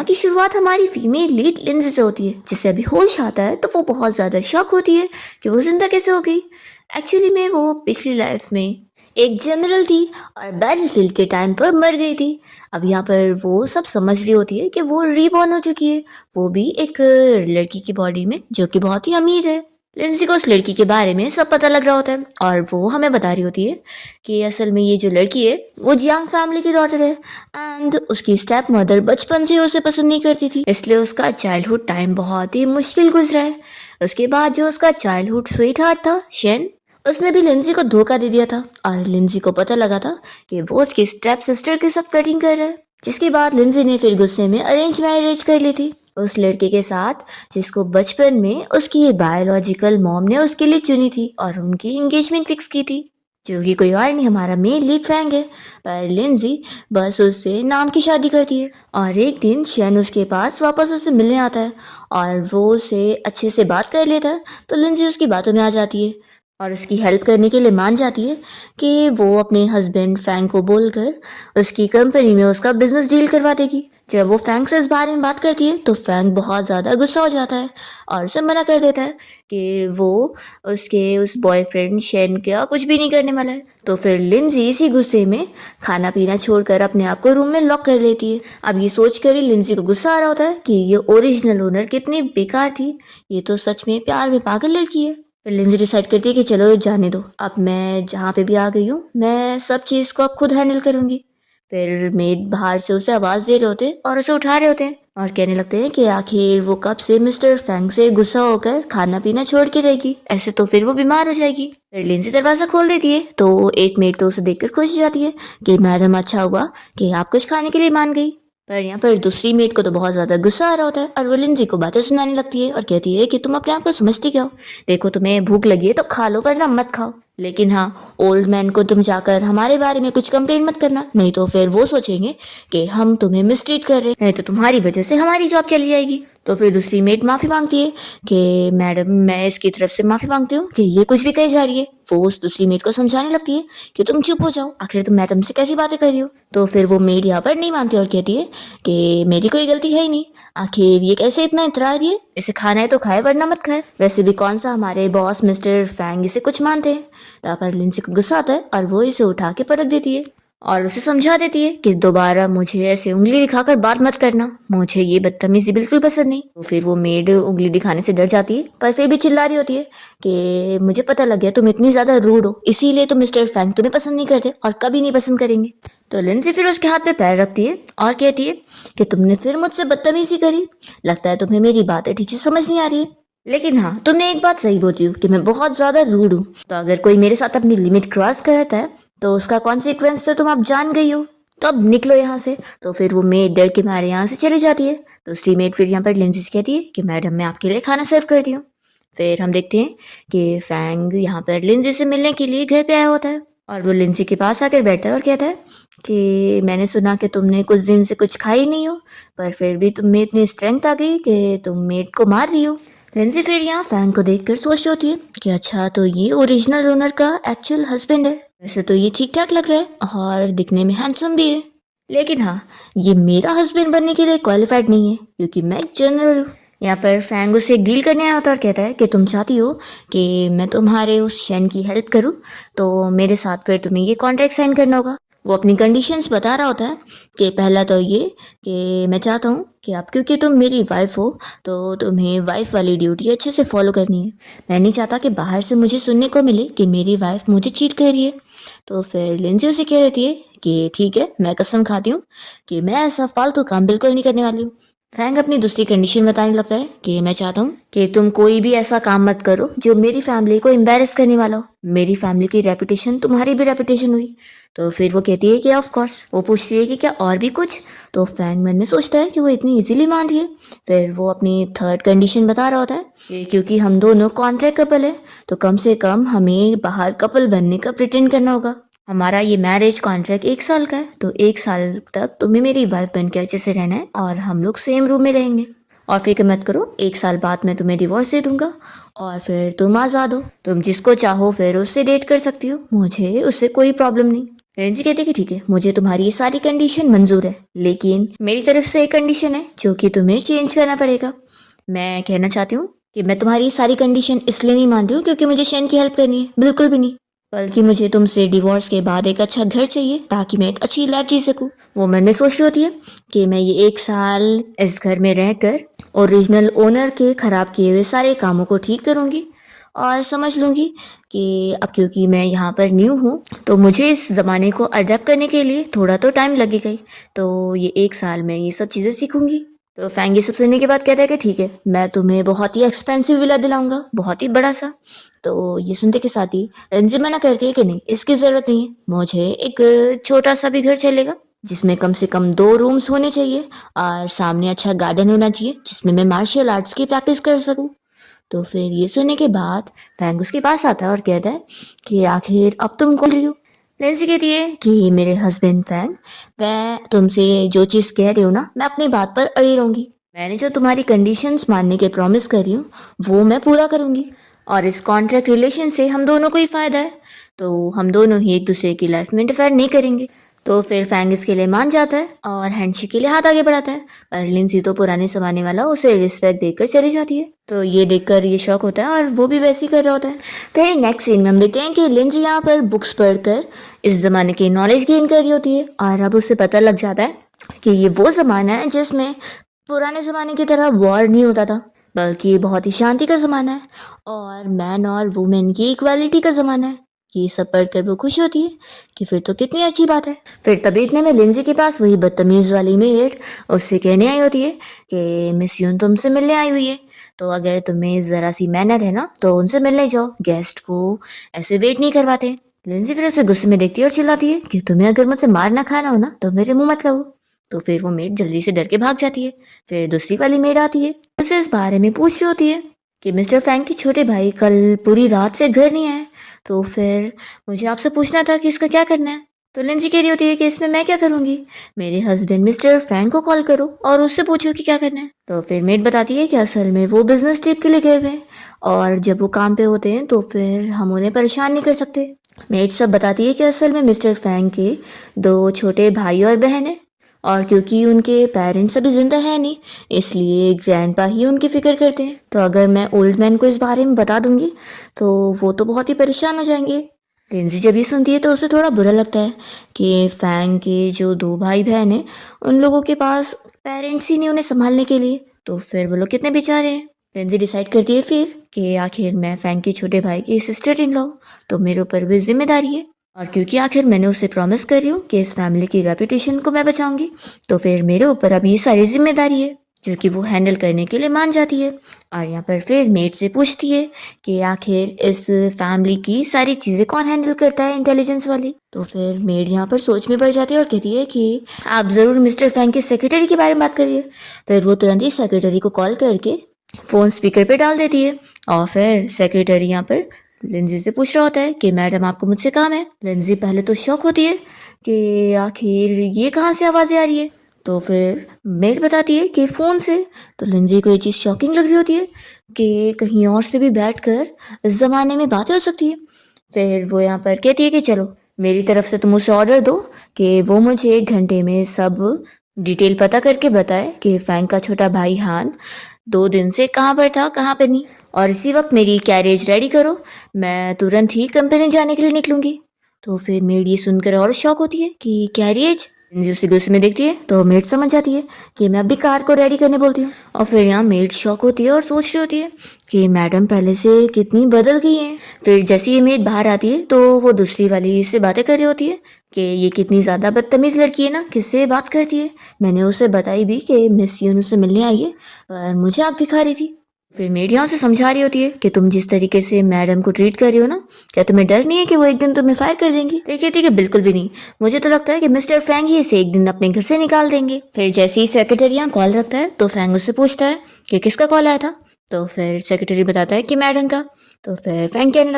की शुरुआत हमारी फीमेल लीड लिंजी से होती है, जिससे अभी होश आता है तो वो बहुत ज़्यादा शॉक होती है कि वो जिंदा कैसे हो गई। एक्चुअली में वो पिछली लाइफ में एक जनरल थी और बैटलफील्ड के टाइम पर मर गई थी। अब यहाँ पर वो सब समझ रही होती है कि वो रीबॉर्न हो चुकी है, वो भी एक लड़की की बॉडी में जो कि बहुत ही अमीर है। लिंसी को उस लड़की के बारे में सब पता लग रहा होता है और वो हमें बता रही होती है कि असल में ये जो लड़की है वो जियांग फैमिली की डॉटर है एंड उसकी स्टेप मदर बचपन से उसे पसंद नहीं करती थी, इसलिए उसका चाइल्डहुड टाइम बहुत ही मुश्किल गुजरा है। उसके बाद जो उसका चाइल्डहुड स्वीट हार्ट था शेन, उसने भी लिंसी को धोखा दे दिया था और लिंसी को पता लगा था कि वो उसकी स्टेप सिस्टर के साथ फ्लर्टिंग कर रहा है। जिसके बाद लिंसी ने फिर गुस्से में अरेंज मैरिज कर ली थी उस लड़के के साथ जिसको बचपन में उसकी बायोलॉजिकल मॉम ने उसके लिए चुनी थी और उनकी एंगेजमेंट फिक्स की थी, जो कि कोई और नहीं हमारा मेन लीड फैंग है। पर लिंजी बस उससे नाम की शादी करती है और एक दिन शेन उसके पास वापस उसे मिलने आता है और वो उसे अच्छे से बात कर लेता है, तो लिंजी उसकी बातों में आ जाती है और उसकी हेल्प करने के लिए मान जाती है कि वो अपने हस्बैंड फैंग को बोलकर उसकी कंपनी में उसका बिजनेस डील करवा देगी। जब वो फैंग से इस बारे में बात करती है तो फैंग बहुत ज़्यादा गुस्सा हो जाता है और उसे मना कर देता है कि वो उसके उस बॉयफ्रेंड शेन का कुछ भी नहीं करने वाला है। तो फिर लिंजी इसी गुस्से में खाना पीना छोड़कर अपने आप को रूम में लॉक कर लेती है। अब ये सोच कर ही लिंजी को गुस्सा आ रहा होता है कि ये ओरिजिनल ओनर कितनी बेकार थी, ये तो सच में प्यार में पागल लड़की है। फिर लिंजी डिसाइड करती है कि चलो जाने दो, अब मैं जहाँ पे भी आ गई हूँ मैं सब चीज़ को अब खुद हैंडल करूँगी। फिर मेड बाहर से उसे आवाज़ दे रहे होते हैं और उसे उठा रहे होते हैं और कहने लगते हैं कि आखिर वो कब से मिस्टर फैंग से गुस्सा होकर खाना पीना छोड़ के रहेगी, ऐसे तो फिर वो बीमार हो जाएगी। फिर लिंजी दरवाज़ा खोल देती है तो एक मेड तो उसे देखकर खुश हो जाती है कि मैडम अच्छा हुआ कि आप कुछ खाने के लिए मान गई। पर यहाँ पर दूसरी मेड को तो बहुत ज़्यादा गुस्सा आ रहा होता है और वो लिंजी को बातें सुनाने लगती है और कहती है कि तुम अपने आप को समझती क्या हो, देखो तुम्हें भूख लगी है तो खा लो वरना मत खाओ, लेकिन हाँ ओल्ड मैन को तुम जाकर हमारे बारे में कुछ कंप्लेन मत करना, नहीं तो फिर वो सोचेंगे कि हम तुम्हें मिसट्रीट कर रहे हैं, नहीं तो तुम्हारी वजह से हमारी जॉब चली जाएगी। तो फिर दूसरी मेड माफ़ी मांगती है कि मैडम मैं इसकी तरफ से माफ़ी मांगती हूँ कि ये कुछ भी कही जा रही है। वो उस दूसरी मेड को समझाने लगती है कि तुम चुप हो जाओ, आखिर तुम मैडम से कैसी बातें कर रही हो। तो फिर वो मेड यहाँ पर नहीं मानती और कहती है कि मेरी कोई गलती है ही नहीं, आखिर ये कैसे इतना इतरा रही है, इसे खाना है तो खाए वरना मत खाए, वैसे भी कौन सा हमारे बॉस मिस्टर फैंग इसे कुछ मानते हैं। तो पर लिंसी को गुस्सा आता है और वो इसे उठा के पटक देती है और उसे समझा देती है कि दोबारा मुझे ऐसे उंगली दिखाकर बात मत करना, मुझे ये बदतमीजी बिल्कुल पसंद नहीं। तो फिर वो मेड उंगली दिखाने से डर जाती है पर फिर भी चिल्ला रही होती है कि मुझे पता लग गया तुम इतनी ज्यादा रूड हो, इसीलिए तो मिस्टर फैंग तुम्हें पसंद नहीं करते और कभी नहीं पसंद करेंगे। तो लिंसी फिर उसके हाथ पे पैर रखती है और कहती है कि तुमने फिर मुझसे बदतमीजी करी, लगता है तुम्हें मेरी बातें ठीक से समझ नहीं आ रही है, लेकिन हाँ तुमने एक बात सही बोली हो कि मैं बहुत ज्यादा रूड हूँ, तो अगर कोई मेरे साथ अपनी लिमिट क्रॉस करता है तो उसका कॉन्सिक्वेंस तो तुम अब जान गई हो, तो अब निकलो यहाँ से। तो फिर वो मेड डर के मारे यहाँ से चली जाती है। दूसरी मेड फिर यहाँ पर लिंजी से कहती है कि मैडम मैं आपके लिए खाना सर्व करती हूँ। फिर हम देखते हैं कि फैंग यहाँ पर लिंजी से मिलने के लिए घर पे आया होता है और वो लिंजी के पास आकर बैठता है और कहता है कि मैंने सुना कि तुमने कुछ दिन से कुछ खाई नहीं हो, पर फिर भी तुम में इतनी स्ट्रेंथ आ गई कि तुम मेड को मार रही हो। लिंजी फिर यहाँ फैंग को देखकर सोच होती है कि अच्छा तो ये ओरिजिनल ओनर का एक्चुअल हस्बैंड है, वैसे तो ये ठीक ठाक लग रहा है और दिखने में हैंडसम भी है, लेकिन हाँ ये मेरा हस्बैंड बनने के लिए क्वालिफाइड नहीं है क्योंकि मैं जनरल हूँ। यहाँ पर फैंग उससे एक डील करने आया होता है और कहता है कि तुम चाहती हो कि मैं तुम्हारे उस शेन की हेल्प करूँ तो मेरे साथ फिर तुम्हें ये कॉन्ट्रैक्ट साइन करना होगा। वो अपनी कंडीशंस बता रहा होता है कि पहला तो ये कि मैं चाहता हूँ कि आप क्योंकि तुम मेरी वाइफ हो तो तुम्हें वाइफ वाली ड्यूटी अच्छे से फॉलो करनी है, मैं नहीं चाहता कि बाहर से मुझे सुनने को मिले कि मेरी वाइफ मुझे चीट कर रही है। तो फिर लिंजी उसे कह देती है कि ठीक है मैं कसम खाती हूँ कि मैं ऐसा फालतू काम बिल्कुल नहीं करने वाली हूँ। फैंग अपनी दूसरी कंडीशन बताने लगता है कि मैं चाहता हूँ कि तुम कोई भी ऐसा काम मत करो जो मेरी फैमिली को एम्बैरेस करने वाला हो, मेरी फैमिली की रेपुटेशन तुम्हारी भी रेपुटेशन हुई। तो फिर वो कहती है कि ऑफ कोर्स। वो पूछती है कि क्या और भी कुछ, तो फैंग मन में सोचता है कि वो इतनी इजीली मान रही है। फिर वो अपनी थर्ड कंडीशन बता रहा होता है कि क्योंकि हम दोनों कॉन्ट्रैक्ट कपल है तो कम से कम हमें बाहर कपल बनने का प्रिटेंड करना होगा, हमारा ये मैरिज कॉन्ट्रैक्ट 1 साल का है तो 1 साल तक तुम्हें मेरी वाइफ बन के अच्छे से रहना है और हम लोग सेम रूम में रहेंगे, और फिक्र मत करो 1 साल बाद मैं तुम्हें डिवोर्स दे दूंगा और फिर तुम आज़ाद हो, तुम जिसको चाहो फिर उससे डेट कर सकती हो, मुझे उससे कोई प्रॉब्लम नहीं। रेंजी कहती है कि ठीक है, मुझे तुम्हारी ये सारी कंडीशन मंजूर है, लेकिन मेरी तरफ से एक कंडीशन है जो कि तुम्हें चेंज करना पड़ेगा। मैं कहना चाहती हूँ कि मैं तुम्हारी ये सारी कंडीशन इसलिए नहीं मान रही हूँ क्योंकि मुझे शैन की हेल्प करनी है, बिल्कुल भी नहीं, बल्कि मुझे तुमसे डिवोर्स के बाद एक अच्छा घर चाहिए ताकि मैं एक अच्छी लाइफ जी सकूँ। वो मन में सोच रही होती है कि मैं ये 1 साल इस घर में रहकर ओरिजिनल ओनर के खराब किए हुए सारे कामों को ठीक करूँगी और समझ लूँगी कि अब क्योंकि मैं यहाँ पर न्यू हूँ तो मुझे इस ज़माने को अडेप्ट करने के लिए थोड़ा तो टाइम लगेगा ही, तो ये 1 साल में ये सब चीज़ें सीखूंगी। तो फैंग ये सब सुनने के बाद कहता है कि ठीक है, मैं तुम्हें बहुत ही एक्सपेंसिव विला दिलाऊंगा, बहुत ही बड़ा सा। तो ये सुनते के साथ ही रंजी मना करती है कि नहीं, इसकी ज़रूरत नहीं है, मुझे एक छोटा सा भी घर चलेगा जिसमें कम से कम 2 रूम्स होने चाहिए और सामने अच्छा गार्डन होना चाहिए जिसमें मैं मार्शल आर्ट्स की प्रैक्टिस कर सकूँ। तो फिर ये सुनने के बाद फैंग उसके पास आता है और कहता है कि आखिर अब तुम कौन रही हो। लेंसी कहती है कि मेरे हस्बैंड फैंग, मैं तुमसे जो चीज़ कह रही हूँ ना, मैं अपनी बात पर अड़ी रहूंगी। मैंने जो तुम्हारी कंडीशंस मानने के प्रॉमिस कर रही हूँ वो मैं पूरा करूंगी और इस कॉन्ट्रैक्ट रिलेशन से हम दोनों को ही फ़ायदा है, तो हम दोनों ही एक दूसरे की लाइफ में इंटरफेयर नहीं करेंगे। तो फिर फैंग इसके लिए मान जाता है और हैंडशेक के लिए हाथ आगे बढ़ाता है, पर लिंसी तो पुराने जमाने वाला उसे रिस्पेक्ट देकर चली जाती है। तो ये देखकर ये शौक होता है और वो भी वैसे ही कर रहा होता है। फिर नेक्स्ट सीन में हम देखते हैं कि लिंसी यहाँ पर बुक्स पढ़कर इस जमाने की नॉलेज गेन कर रही होती है और अब उसे पता लग जाता है कि ये वो जमाना है जिसमें पुराने ज़माने की तरह वॉर नहीं होता था, बल्कि बहुत ही शांति का ज़माना है और मैन और वुमेन की इक्वालिटी का ज़माना है। ये सब पढ़कर वो खुश होती है कि फिर तो कितनी अच्छी बात है। फिर तभी इतने में लिंजी के पास वही बदतमीज़ वाली मेड उससे कहने आई होती है कि मिस यून तुमसे मिलने आई हुई है, तो अगर तुम्हें ज़रा सी मैनर है ना तो उनसे मिलने जाओ, गेस्ट को ऐसे वेट नहीं करवाते। लिंजी फिर उसे गुस्से में देखती है और चिल्लाती है कि तुम्हें अगर मुझसे मार ना खाना हो ना तो मेरे मुंह मत लगो। तो फिर वो मेड जल्दी से डर के भाग जाती है। फिर दूसरी वाली मेड आती है, उसे इस बारे में पूछ रही होती है कि मिस्टर फैंग के छोटे भाई कल पूरी रात से घर नहीं आए, तो फिर मुझे आपसे पूछना था कि इसका क्या करना है। तो लिंजी कह रही होती है कि इसमें मैं क्या करूंगी, मेरे हस्बैंड मिस्टर फैंग को कॉल करो और उससे पूछो कि क्या करना है। तो फिर मेड बताती है कि असल में वो बिजनेस ट्रिप के लिए गए हुए हैं और जब वो काम पे होते हैं तो फिर हम उन्हें परेशान नहीं कर सकते। मेड सब बताती है कि असल में मिस्टर फैंग के 2 छोटे भाई और बहन है और क्योंकि उनके पेरेंट्स अभी जिंदा है नहीं इसलिए ग्रैंडपा ही उनकी फिक्र करते हैं। तो अगर मैं ओल्ड मैन को इस बारे में बता दूंगी तो वो तो बहुत ही परेशान हो जाएंगे। लिंजी जब ये सुनती है तो उसे थोड़ा बुरा लगता है कि फैंग के जो 2 भाई बहन हैं उन लोगों के पास पेरेंट्स ही नहीं उन्हें संभालने के लिए, तो फिर वो लोग कितने बेचारे हैं। लिंजी डिसाइड करती है फिर कि आखिर मैं फैंग के छोटे भाई की सिस्टर इन लॉ, तो मेरे ऊपर भी जिम्मेदारी है और क्योंकि आखिर मैंने उसे प्रॉमिस कर रही हूँ कि इस फैमिली की रेपुटेशन को मैं बचाऊंगी, तो फिर मेरे ऊपर अभी ये सारी जिम्मेदारी है जो कि वो हैंडल करने के लिए मान जाती है। और यहाँ पर फिर मेड से पूछती है कि आखिर इस फैमिली की सारी चीज़ें कौन हैंडल करता है, इंटेलिजेंस वाली। तो फिर मेड यहाँ पर सोच में पड़ जाती है और कहती है कि आप ज़रूर मिस्टर फैंग के सेक्रेटरी के बारे में बात करिए। फिर वो तुरंत ही सेक्रेटरी को कॉल करके फ़ोन स्पीकर पे डाल देती है और फिर सेक्रेटरी यहाँ पर लिंजी से पूछ रहा होता है कि मैडम आपको मुझसे काम है। लिंजी पहले तो शॉक होती है कि आखिर ये कहाँ से आवाज़ें आ रही है, तो फिर मेड बताती है कि फ़ोन से। तो लिंजी को ये चीज़ शॉकिंग लग रही होती है कि कहीं और से भी बैठकर इस ज़माने में बातें हो सकती है। फिर वो यहाँ पर कहती है कि चलो मेरी तरफ से तुम उसे ऑर्डर दो कि वो मुझे 1 घंटे में सब डिटेल पता करके बताए कि फैंग का छोटा भाई हान 2 दिन से कहाँ पर था, कहाँ पर नहीं, और इसी वक्त मेरी कैरेज रेडी करो, मैं तुरंत ही कंपनी जाने के लिए निकलूंगी। तो फिर मेड ये सुनकर और शॉक होती है कि कैरियज। लिंजी उसे गुस्से में देखती है तो मेड समझ जाती है कि मैं अभी कार को रेडी करने बोलती हूँ। और फिर यहाँ मेड शॉक होती है और सोच रही होती है कि मैडम पहले से कितनी बदल गई हैं। फिर जैसे ये मेड बाहर आती है तो वो दूसरी वाली से बातें कर रही होती है कि ये कितनी ज़्यादा बदतमीज़ लड़की है ना, किससे बात करती है। मैंने उसे बताई भी कि मिस यून से मिलने आई है पर मुझे आप दिखा रही थी। फिर मेड यहाँ से समझा रही होती है कि तुम जिस तरीके से मैडम को ट्रीट कर रही हो ना, क्या तुम्हें डर नहीं है कि वो एक दिन तुम्हें फायर कर देंगी। तो कहती है कि बिल्कुल भी नहीं, मुझे तो लगता है कि मिस्टर फैंग ही इसे एक दिन अपने घर से निकाल देंगे। फिर जैसे ही सेक्रेटरी यहाँ कॉल रखता है तो फैंग उससे पूछता है कि किसका कॉल आया था। तो फिर सेक्रेटरी बताता है कि मैडम का। तो फिर फैंग कहने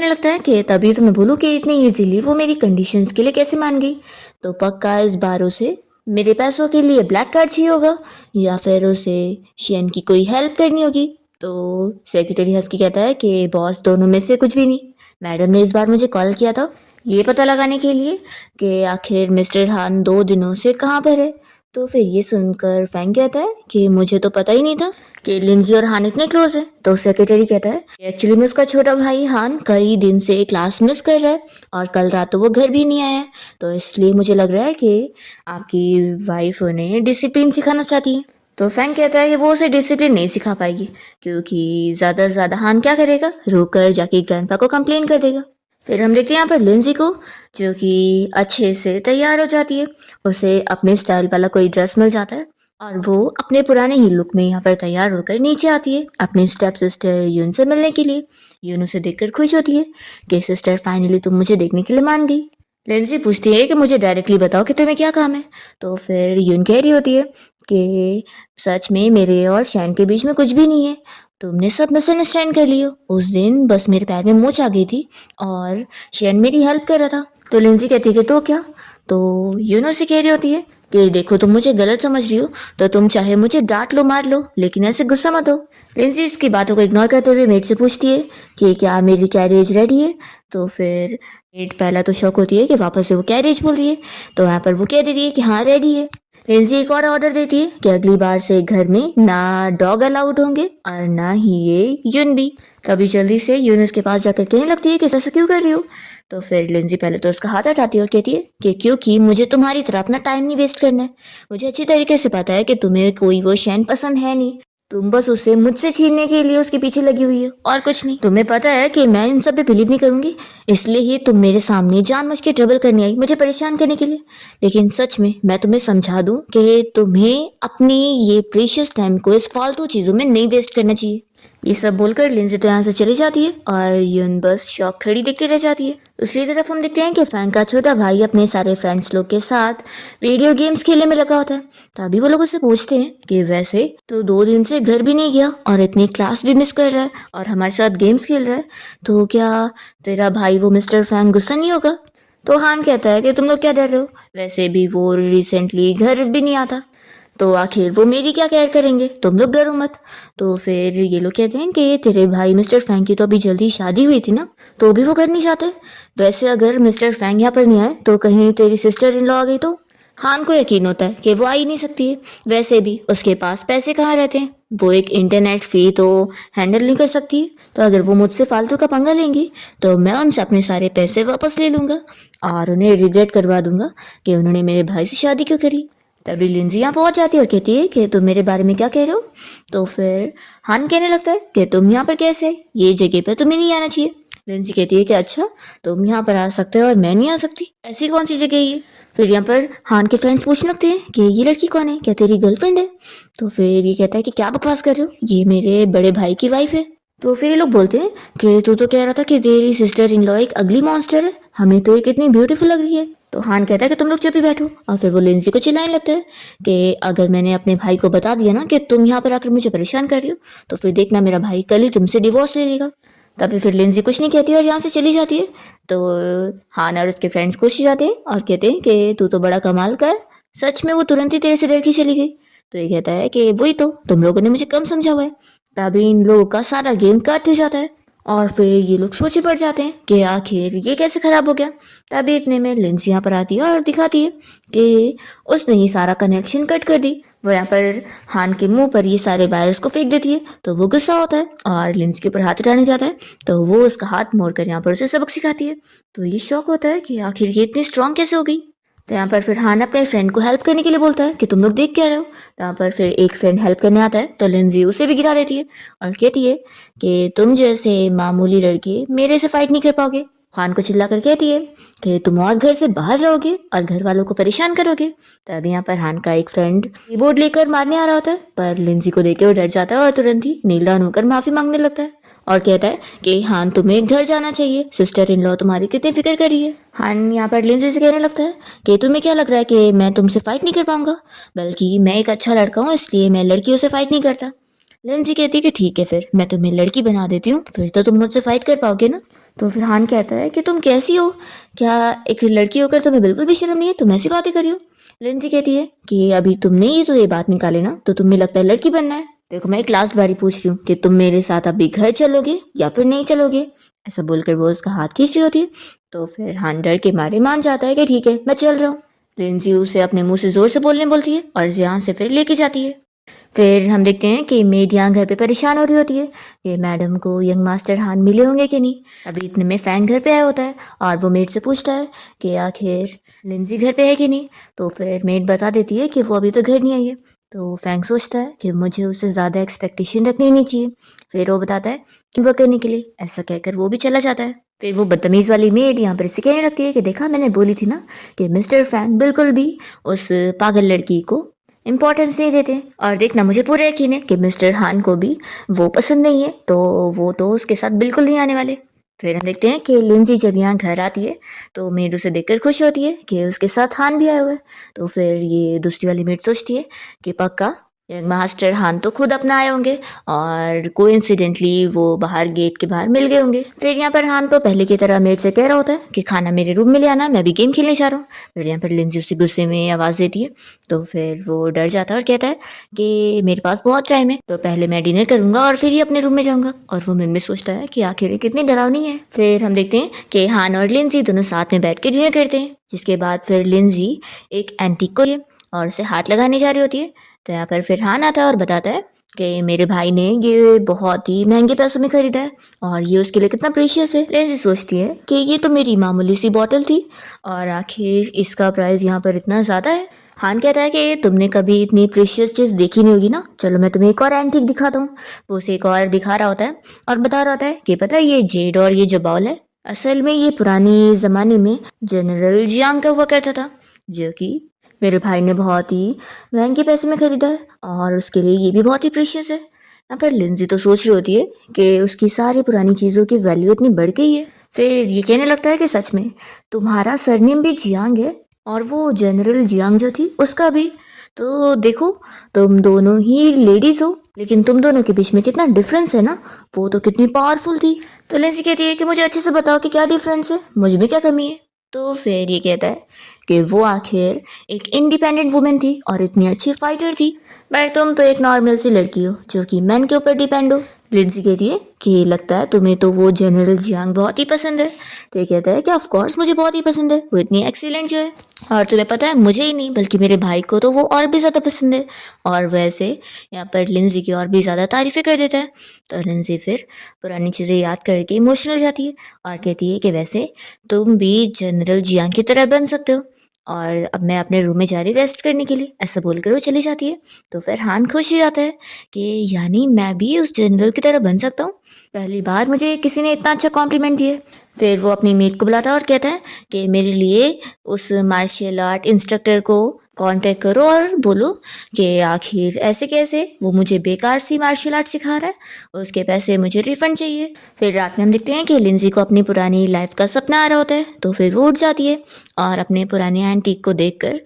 लगता है कि तभी तो मैं बोलूँ कि इतनी ईजीली वो मेरी कंडीशंस के लिए कैसे मान गई। तो पक्का इस बार उसे मेरे पैसों के लिए ब्लैक कार्ड चाहिए होगा या फिर उसे शेन की कोई हेल्प करनी होगी। तो सेक्रेटरी हंस के कहता है कि बॉस दोनों में से कुछ भी नहीं, मैडम ने इस बार मुझे कॉल किया था ये पता लगाने के लिए कि आखिर मिस्टर हान 2 दिनों से कहाँ पर है। तो फिर ये सुनकर फैंग कहता है कि मुझे तो पता ही नहीं था कि लिंजी और हान इतने क्लोज है। तो सेक्रेटरी कहता है एक्चुअली में उसका छोटा भाई हान कई दिन से क्लास मिस कर रहा है और कल रात तो वो घर भी नहीं आया है, तो इसलिए मुझे लग रहा है कि आपकी वाइफ उन्हें डिसिप्लिन सिखाना चाहती है। तो फैंग कहता है कि वो उसे डिसिप्लिन नहीं सिखा पाएगी क्योंकि ज़्यादा से ज़्यादा हान क्या करेगा, रोक कर जाके ग्रैंडपा को कंप्लेन कर देगा। फिर हम देखते हैं यहाँ पर लिंजी को जो कि अच्छे से तैयार हो जाती है। उसे अपने स्टाइल वाला कोई ड्रेस मिल जाता है और वो अपने पुराने ही लुक में यहाँ पर तैयार होकर नीचे आती है अपनी स्टेप सिस्टर यून से मिलने के लिए। यून उसे देखकर खुश होती है कि सिस्टर फाइनली तुम मुझे देखने के लिए मान गई। लिंजी पूछती है कि मुझे डायरेक्टली बताओ कि तुम्हें क्या काम है। तो फिर यून कह रही होती है कि सच में मेरे और शैन के बीच में कुछ भी नहीं है, तुमने सब मिसअंडरस्टैंड कर लियो। उस दिन बस मेरे पैर में मूंछ आ गई थी और शैन मेरी हेल्प कर रहा था। तो लिंजी कहती है कि तो क्या। तो यूनो से कह रही होती है कि देखो तुम मुझे गलत समझ रही हो, तो तुम चाहे मुझे डांट लो मार लो लेकिन ऐसे गुस्सा मत हो। लिंजी इसकी बातों को इग्नोर करते हुए मेट से पूछती है कि क्या मेरी कैरेज रेडी है। तो फिर मेट पहला तो शौक होती है कि वापस से वो कैरेज बोल रही है, तो यहाँ पर वो कह देती है कि हाँ रेडी है। लिंजी एक और ऑर्डर देती है कि अगली बार से घर में ना डॉग अलाउड होंगे और ना ही ये यून भी। तभी जल्दी से यून उसके पास जाकर कहने लगती है कि ऐसा क्यों कर रही हो। तो फिर लिंजी पहले तो उसका हाथ हटाती है और कहती है कि क्योंकि मुझे तुम्हारी तरह अपना टाइम नहीं वेस्ट करना है। मुझे अच्छी तरीके से पता है कि तुम्हें कोई वो शैन पसंद है नहीं, तुम बस उसे मुझसे छीनने के लिए उसके पीछे लगी हुई है और कुछ नहीं। तुम्हें पता है कि मैं इन सब पे बिलीव नहीं करूंगी, इसलिए ही तुम मेरे सामने जानबूझ के ट्रबल करने आई, मुझे परेशान करने के लिए। लेकिन सच में मैं तुम्हें समझा दूं कि तुम्हें अपनी ये प्रीशियस टाइम को इस फालतू चीजों में नहीं वेस्ट करना चाहिए। ये सब बोलकर लिंजी तो यहाँ से चली जाती है और यून बस शौक खड़ी देखती रह जाती है। दूसरी तरफ हम देखते हैं कि फैंग का छोटा भाई अपने सारे फ्रेंड्स लोग के साथ वीडियो गेम्स खेलने में लगा होता है। तभी वो लोग उससे पूछते हैं कि वैसे तो 2 दिन से घर भी नहीं गया और इतनी क्लास भी मिस कर रहा है और हमारे साथ गेम्स खेल रहा है, तो क्या तेरा भाई वो मिस्टर फैंग गुस्सा नहीं होगा। तो हान कहता है कि तुम लोग क्या डर रहे हो, वैसे भी वो रिसेंटली घर भी नहीं आता, तो आखिर वो मेरी क्या केयर करेंगे, तुम लोग डरो मत। तो फिर ये लोग कहते हैं कि तेरे भाई मिस्टर फैंग की तो अभी जल्दी शादी हुई थी ना, तो भी वो घर नहीं जाते। वैसे अगर मिस्टर फैंग यहाँ पर नहीं आए तो कहीं तेरी सिस्टर इन लॉ आ गई तो। हान को यकीन होता है कि वो आ ही नहीं सकती है, वैसे भी उसके पास पैसे कहाँ रहते हैं, वो एक इंटरनेट फी तो हैंडल नहीं कर सकती है। तो अगर वो मुझसे फालतू का पंगा लेंगी तो मैं उनसे अपने सारे पैसे वापस ले लूंगा और उन्हें रिग्रेट करवा दूंगा कि उन्होंने मेरे भाई से शादी क्यों करी। तभी लिंजी यहाँ पहुंच जाती है और कहती है कि तुम मेरे बारे में क्या कह रहे हो। तो फिर हान कहने लगता है कि तुम यहाँ पर कैसे, ये जगह पर तुम्हें नहीं आना चाहिए। लिंजी कहती है कि अच्छा तुम यहाँ पर आ सकते हो और मैं नहीं आ सकती, ऐसी कौन सी जगह है ये। फिर यहाँ पर हान के फ्रेंड्स पूछने लगते हैं कि ये लड़की कौन है, क्या तेरी गर्लफ्रेंड है। तो फिर ये कहता है कि क्या बकवास कर रहे हो, ये मेरे बड़े भाई की वाइफ है। तो फिर ये लोग बोलते हैं कि तू तो कह रहा था कि तेरी सिस्टर इन लॉ एक अगली मॉन्स्टर है, हमें तो ये कितनी ब्यूटीफुल लग रही है। तो हान कहता है कि तुम लोग चुप ही बैठो और फिर वो लिंजी को चिल्लाने लगता है कि अगर मैंने अपने भाई को बता दिया ना कि तुम यहाँ पर आकर मुझे परेशान कर रही हो, तो फिर देखना मेरा भाई कल ही तुमसे डिवोर्स ले लेगा। तभी फिर लिंजी कुछ नहीं कहती और यहाँ से चली जाती है। तो हान और उसके फ्रेंड्स खुश हो जाते हैं और कहते हैं कि तू तो बड़ा कमाल कर, सच में वो तुरंत ही तेरे से डर के चली गई। तो ये कहता है कि वही तो, तुम लोगों ने मुझे कम समझा हुआ है। तभी इन लोगों का सारा गेम कट हो जाता है और फिर ये लोग सोचे पड़ जाते हैं कि आखिर ये कैसे खराब हो गया। तभी इतने में लिंजी यहाँ पर आती है और दिखाती है कि उसने ही सारा कनेक्शन कट कर दी। वो यहाँ पर हान के मुंह पर ये सारे वायरस को फेंक देती है, तो वो गुस्सा होता है और लिंजी के ऊपर हाथ उठाने जाता है, तो वो उसका हाथ मोड़कर यहाँ पर उसे सबक सिखाती है। तो ये शौक होता है कि आखिर ये इतनी स्ट्रांग कैसे हो गई। तो यहाँ पर फिर हान अपने फ्रेंड को हेल्प करने के लिए बोलता है कि तुम लोग देख क्या रहे हो। तो यहाँ पर फिर एक फ्रेंड हेल्प करने आता है तो लिंजी उसे भी गिरा देती है और कहती है कि तुम जैसे मामूली लड़के मेरे से फाइट नहीं कर पाओगे। हान को चिल्ला कर कहती है कि तुम और घर से बाहर रहोगे और घर वालों को परेशान करोगे। तब यहाँ पर हान का एक फ्रेंड कीबोर्ड लेकर मारने आ रहा होता है, पर लिंजी को देख के वो डर जाता है और तुरंत ही नील डाउन होकर माफी मांगने लगता है और कहता है कि हान तुम्हें घर जाना चाहिए, सिस्टर इन लॉ तुम्हारी कितनी फिक्र कर रही है। हान यहाँ पर लिंजी से कहने लगता है कि तुम्हें क्या लग रहा है कि मैं तुमसे फाइट नहीं कर पाऊंगा, बल्कि मैं एक अच्छा लड़का हूँ इसलिए मैं लड़कियों से फाइट नहीं करता। लिंजी कहती है कि ठीक है फिर मैं तुम्हें लड़की बना देती हूँ, फिर तो तुम मुझसे फाइट कर पाओगे ना। तो फिर हान कहता है कि तुम कैसी हो, क्या एक लड़की होकर तुम्हें बिल्कुल भी शर्म नहीं है, तुम ऐसी बातें कर रही हो। लिंजी कहती है कि अभी तुमने ही तो ये बात निकाले ना, तो तुम्हें लगता है लड़की बनना है। देखो मैं एक लास्ट बारी पूछ रही हूँ कि तुम मेरे साथ अभी घर चलोगे या फिर नहीं चलोगे। ऐसा बोलकर वो उसका हाथ खींच रही होती है। तो फिर हान डर के मारे मान जाता है कि ठीक है मैं चल रहा हूँ। लिंजी उसे अपने मुंह से जोर से बोलने बोलती है और यहाँ से फिर लेके जाती है। फिर हम देखते हैं कि मेड यहाँ घर पे परेशान हो रही होती है कि मैडम को यंग मास्टर हान मिले होंगे कि नहीं। अभी इतने में फैंग घर पे आया होता है और वो मेड से पूछता है कि आखिर लिंजी घर पे है कि नहीं। तो फिर मेड बता देती है कि वो अभी तो घर नहीं आई है। तो फैंग सोचता है कि मुझे उससे ज़्यादा एक्सपेक्टेशन रखनी नहीं चाहिए। फिर वो बताता है कि वो करने के लिए, ऐसा कहकर वो भी चला जाता है। फिर वो बदतमीज़ वाली मेड यहाँ पर इसे कहने लगती है कि देखा मैंने बोली थी ना कि मिस्टर फैंग बिल्कुल भी उस पागल लड़की को इम्पोर्टेंस नहीं देते। और देखना मुझे पूरा यकीन है कि मिस्टर हान को भी वो पसंद नहीं है, तो वो तो उसके साथ बिल्कुल नहीं आने वाले। फिर हम देखते हैं कि लिंजी जब यहाँ घर आती है तो मेड उसे देखकर खुश होती है कि उसके साथ हान भी आया हुआ है। तो फिर ये दूसरी वाली मेड सोचती है कि पक्का मास्टर हान तो खुद अपना आए होंगे और कोइंसिडेंटली वो बाहर गेट के बाहर मिल गए होंगे। फिर यहाँ पर हान तो पहले की तरह मेड से कह रहा होता है कि खाना मेरे रूम में ले आना, मैं भी गेम खेलने जा रहा हूँ। फिर यहाँ पर लिंजी उसे गुस्से में आवाज़ देती है। तो फिर वो डर जाता है और कहता है कि मेरे पास बहुत टाइम है, तो पहले मैं डिनर करूंगा और फिर ही अपने रूम में जाऊंगा। और वो मन में सोचता है कि आखिर ये कितनी डरावनी है। फिर हम देखते हैं कि हान और लिंजी दोनों साथ में बैठ के डिनर करते हैं, जिसके बाद फिर लिंजी एक एंटीक को और उसे हाथ लगाने जा रही होती है। तो यहाँ पर फिर हान आता है और बताता है कि मेरे भाई ने ये बहुत ही महंगे पैसों में खरीदा है और ये उसके लिए कितना प्रीशियस है। लेंजी सोचती है कि ये तो मेरी मामूली सी बॉटल थी और आखिर इसका प्राइस यहाँ पर इतना ज़्यादा है। हान कहता है कि तुमने कभी इतनी प्रीशियस चीज़ देखी नहीं होगी ना, चलो मैं तुम्हें एक और एंटीक दिखाता हूँ। वो उसे एक और दिखा रहा होता है और बता रहा होता है कि पता है ये जेड और ये जो बाउल है, असल में ये पुरानी ज़माने में जनरल जियांग का हुआ करता था, जो कि मेरे भाई ने बहुत ही महंगे पैसे में खरीदा है और उसके लिए ये भी बहुत ही प्रीशियस है। यहाँ पर लिंजी तो सोच रही होती है कि उसकी सारी पुरानी चीज़ों की वैल्यू इतनी बढ़ गई है। फिर ये कहने लगता है कि सच में तुम्हारा सरनेम भी जियांग है और वो जनरल जियांग जो थी उसका भी। तो देखो तुम दोनों ही लेडीज हो, लेकिन तुम दोनों के बीच में कितना डिफरेंस है ना, वो तो कितनी पावरफुल थी। तो लिंजी कहती है कि मुझे अच्छे से बताओ कि क्या डिफरेंस है, मुझ में क्या कमी है। तो फिर ये कहता है कि वो आखिर एक इंडिपेंडेंट वुमेन थी और इतनी अच्छी फाइटर थी, पर तुम तो एक नॉर्मल सी लड़की हो जो कि मैन के ऊपर डिपेंड हो। लिंजी कहती है कि लगता है तुम्हें तो वो जनरल जियांग बहुत ही पसंद है। तो ये कहता है कि ऑफ कोर्स मुझे बहुत ही पसंद है, वो इतनी एक्सीलेंट जो है, और तुम्हें पता है मुझे ही नहीं बल्कि मेरे भाई को तो वो और भी ज़्यादा पसंद है। और वैसे यहाँ पर लिंजी की और भी ज़्यादा तारीफ़ें कर देता है। तो लिंजी फिर पुरानी चीज़ें याद करके इमोशनल जाती है और कहती है कि वैसे तुम भी जनरल जियांग की तरह बन सकते हो और अब मैं अपने रूम में जा रही रेस्ट करने के लिए, ऐसा बोलकर वो चली जाती है। तो फिर हान खुश हो जाता है कि यानी मैं भी उस जनरल की तरह बन सकता हूँ, पहली बार मुझे किसी ने इतना अच्छा कॉम्प्लीमेंट दिया। फिर वो अपनी मेट को बुलाता है और कहता है कि मेरे लिए उस मार्शल आर्ट इंस्ट्रक्टर को कांटेक्ट करो और बोलो कि आखिर ऐसे कैसे वो मुझे बेकार सी मार्शल आर्ट सिखा रहा है, उसके पैसे मुझे रिफंड चाहिए। फिर रात में हम देखते हैं कि लिंजी को अपनी पुरानी लाइफ का सपना आ रहा होता है, तो फिर वो उठ जाती है और अपने पुराने एंटीक को देखकर